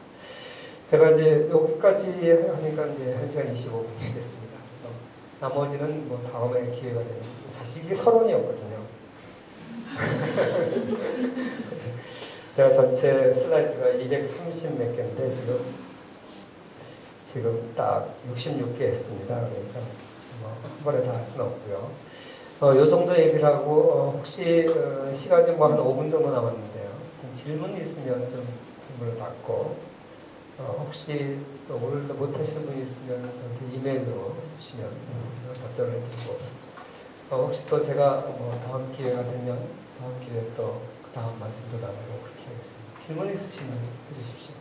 제가 이제 여기까지 하니까 이제 1시간 25분이 됐습니다. 그래서 나머지는 뭐 다음에 기회가 되면 사실 이게 서론이었거든요. 제가 전체 슬라이드가 230 몇 개인데 지금 딱 66개 했습니다. 그러니까 뭐 한 번에 다 할 수는 없고요. 요 정도 얘기를 하고 혹시 시간이 뭐 한 5분 정도 남았는데요. 질문이 있으면 좀 질문을 받고 혹시 또 오늘도 못하시는 분이 있으면 저한테 이메일로 주시면 답변을 드리고 혹시 또 제가 뭐 다음 기회가 되면 다음 기회에 또 그 다음 말씀도 나누고 그렇게 하겠습니다. 질문 있으시면 해주십시오.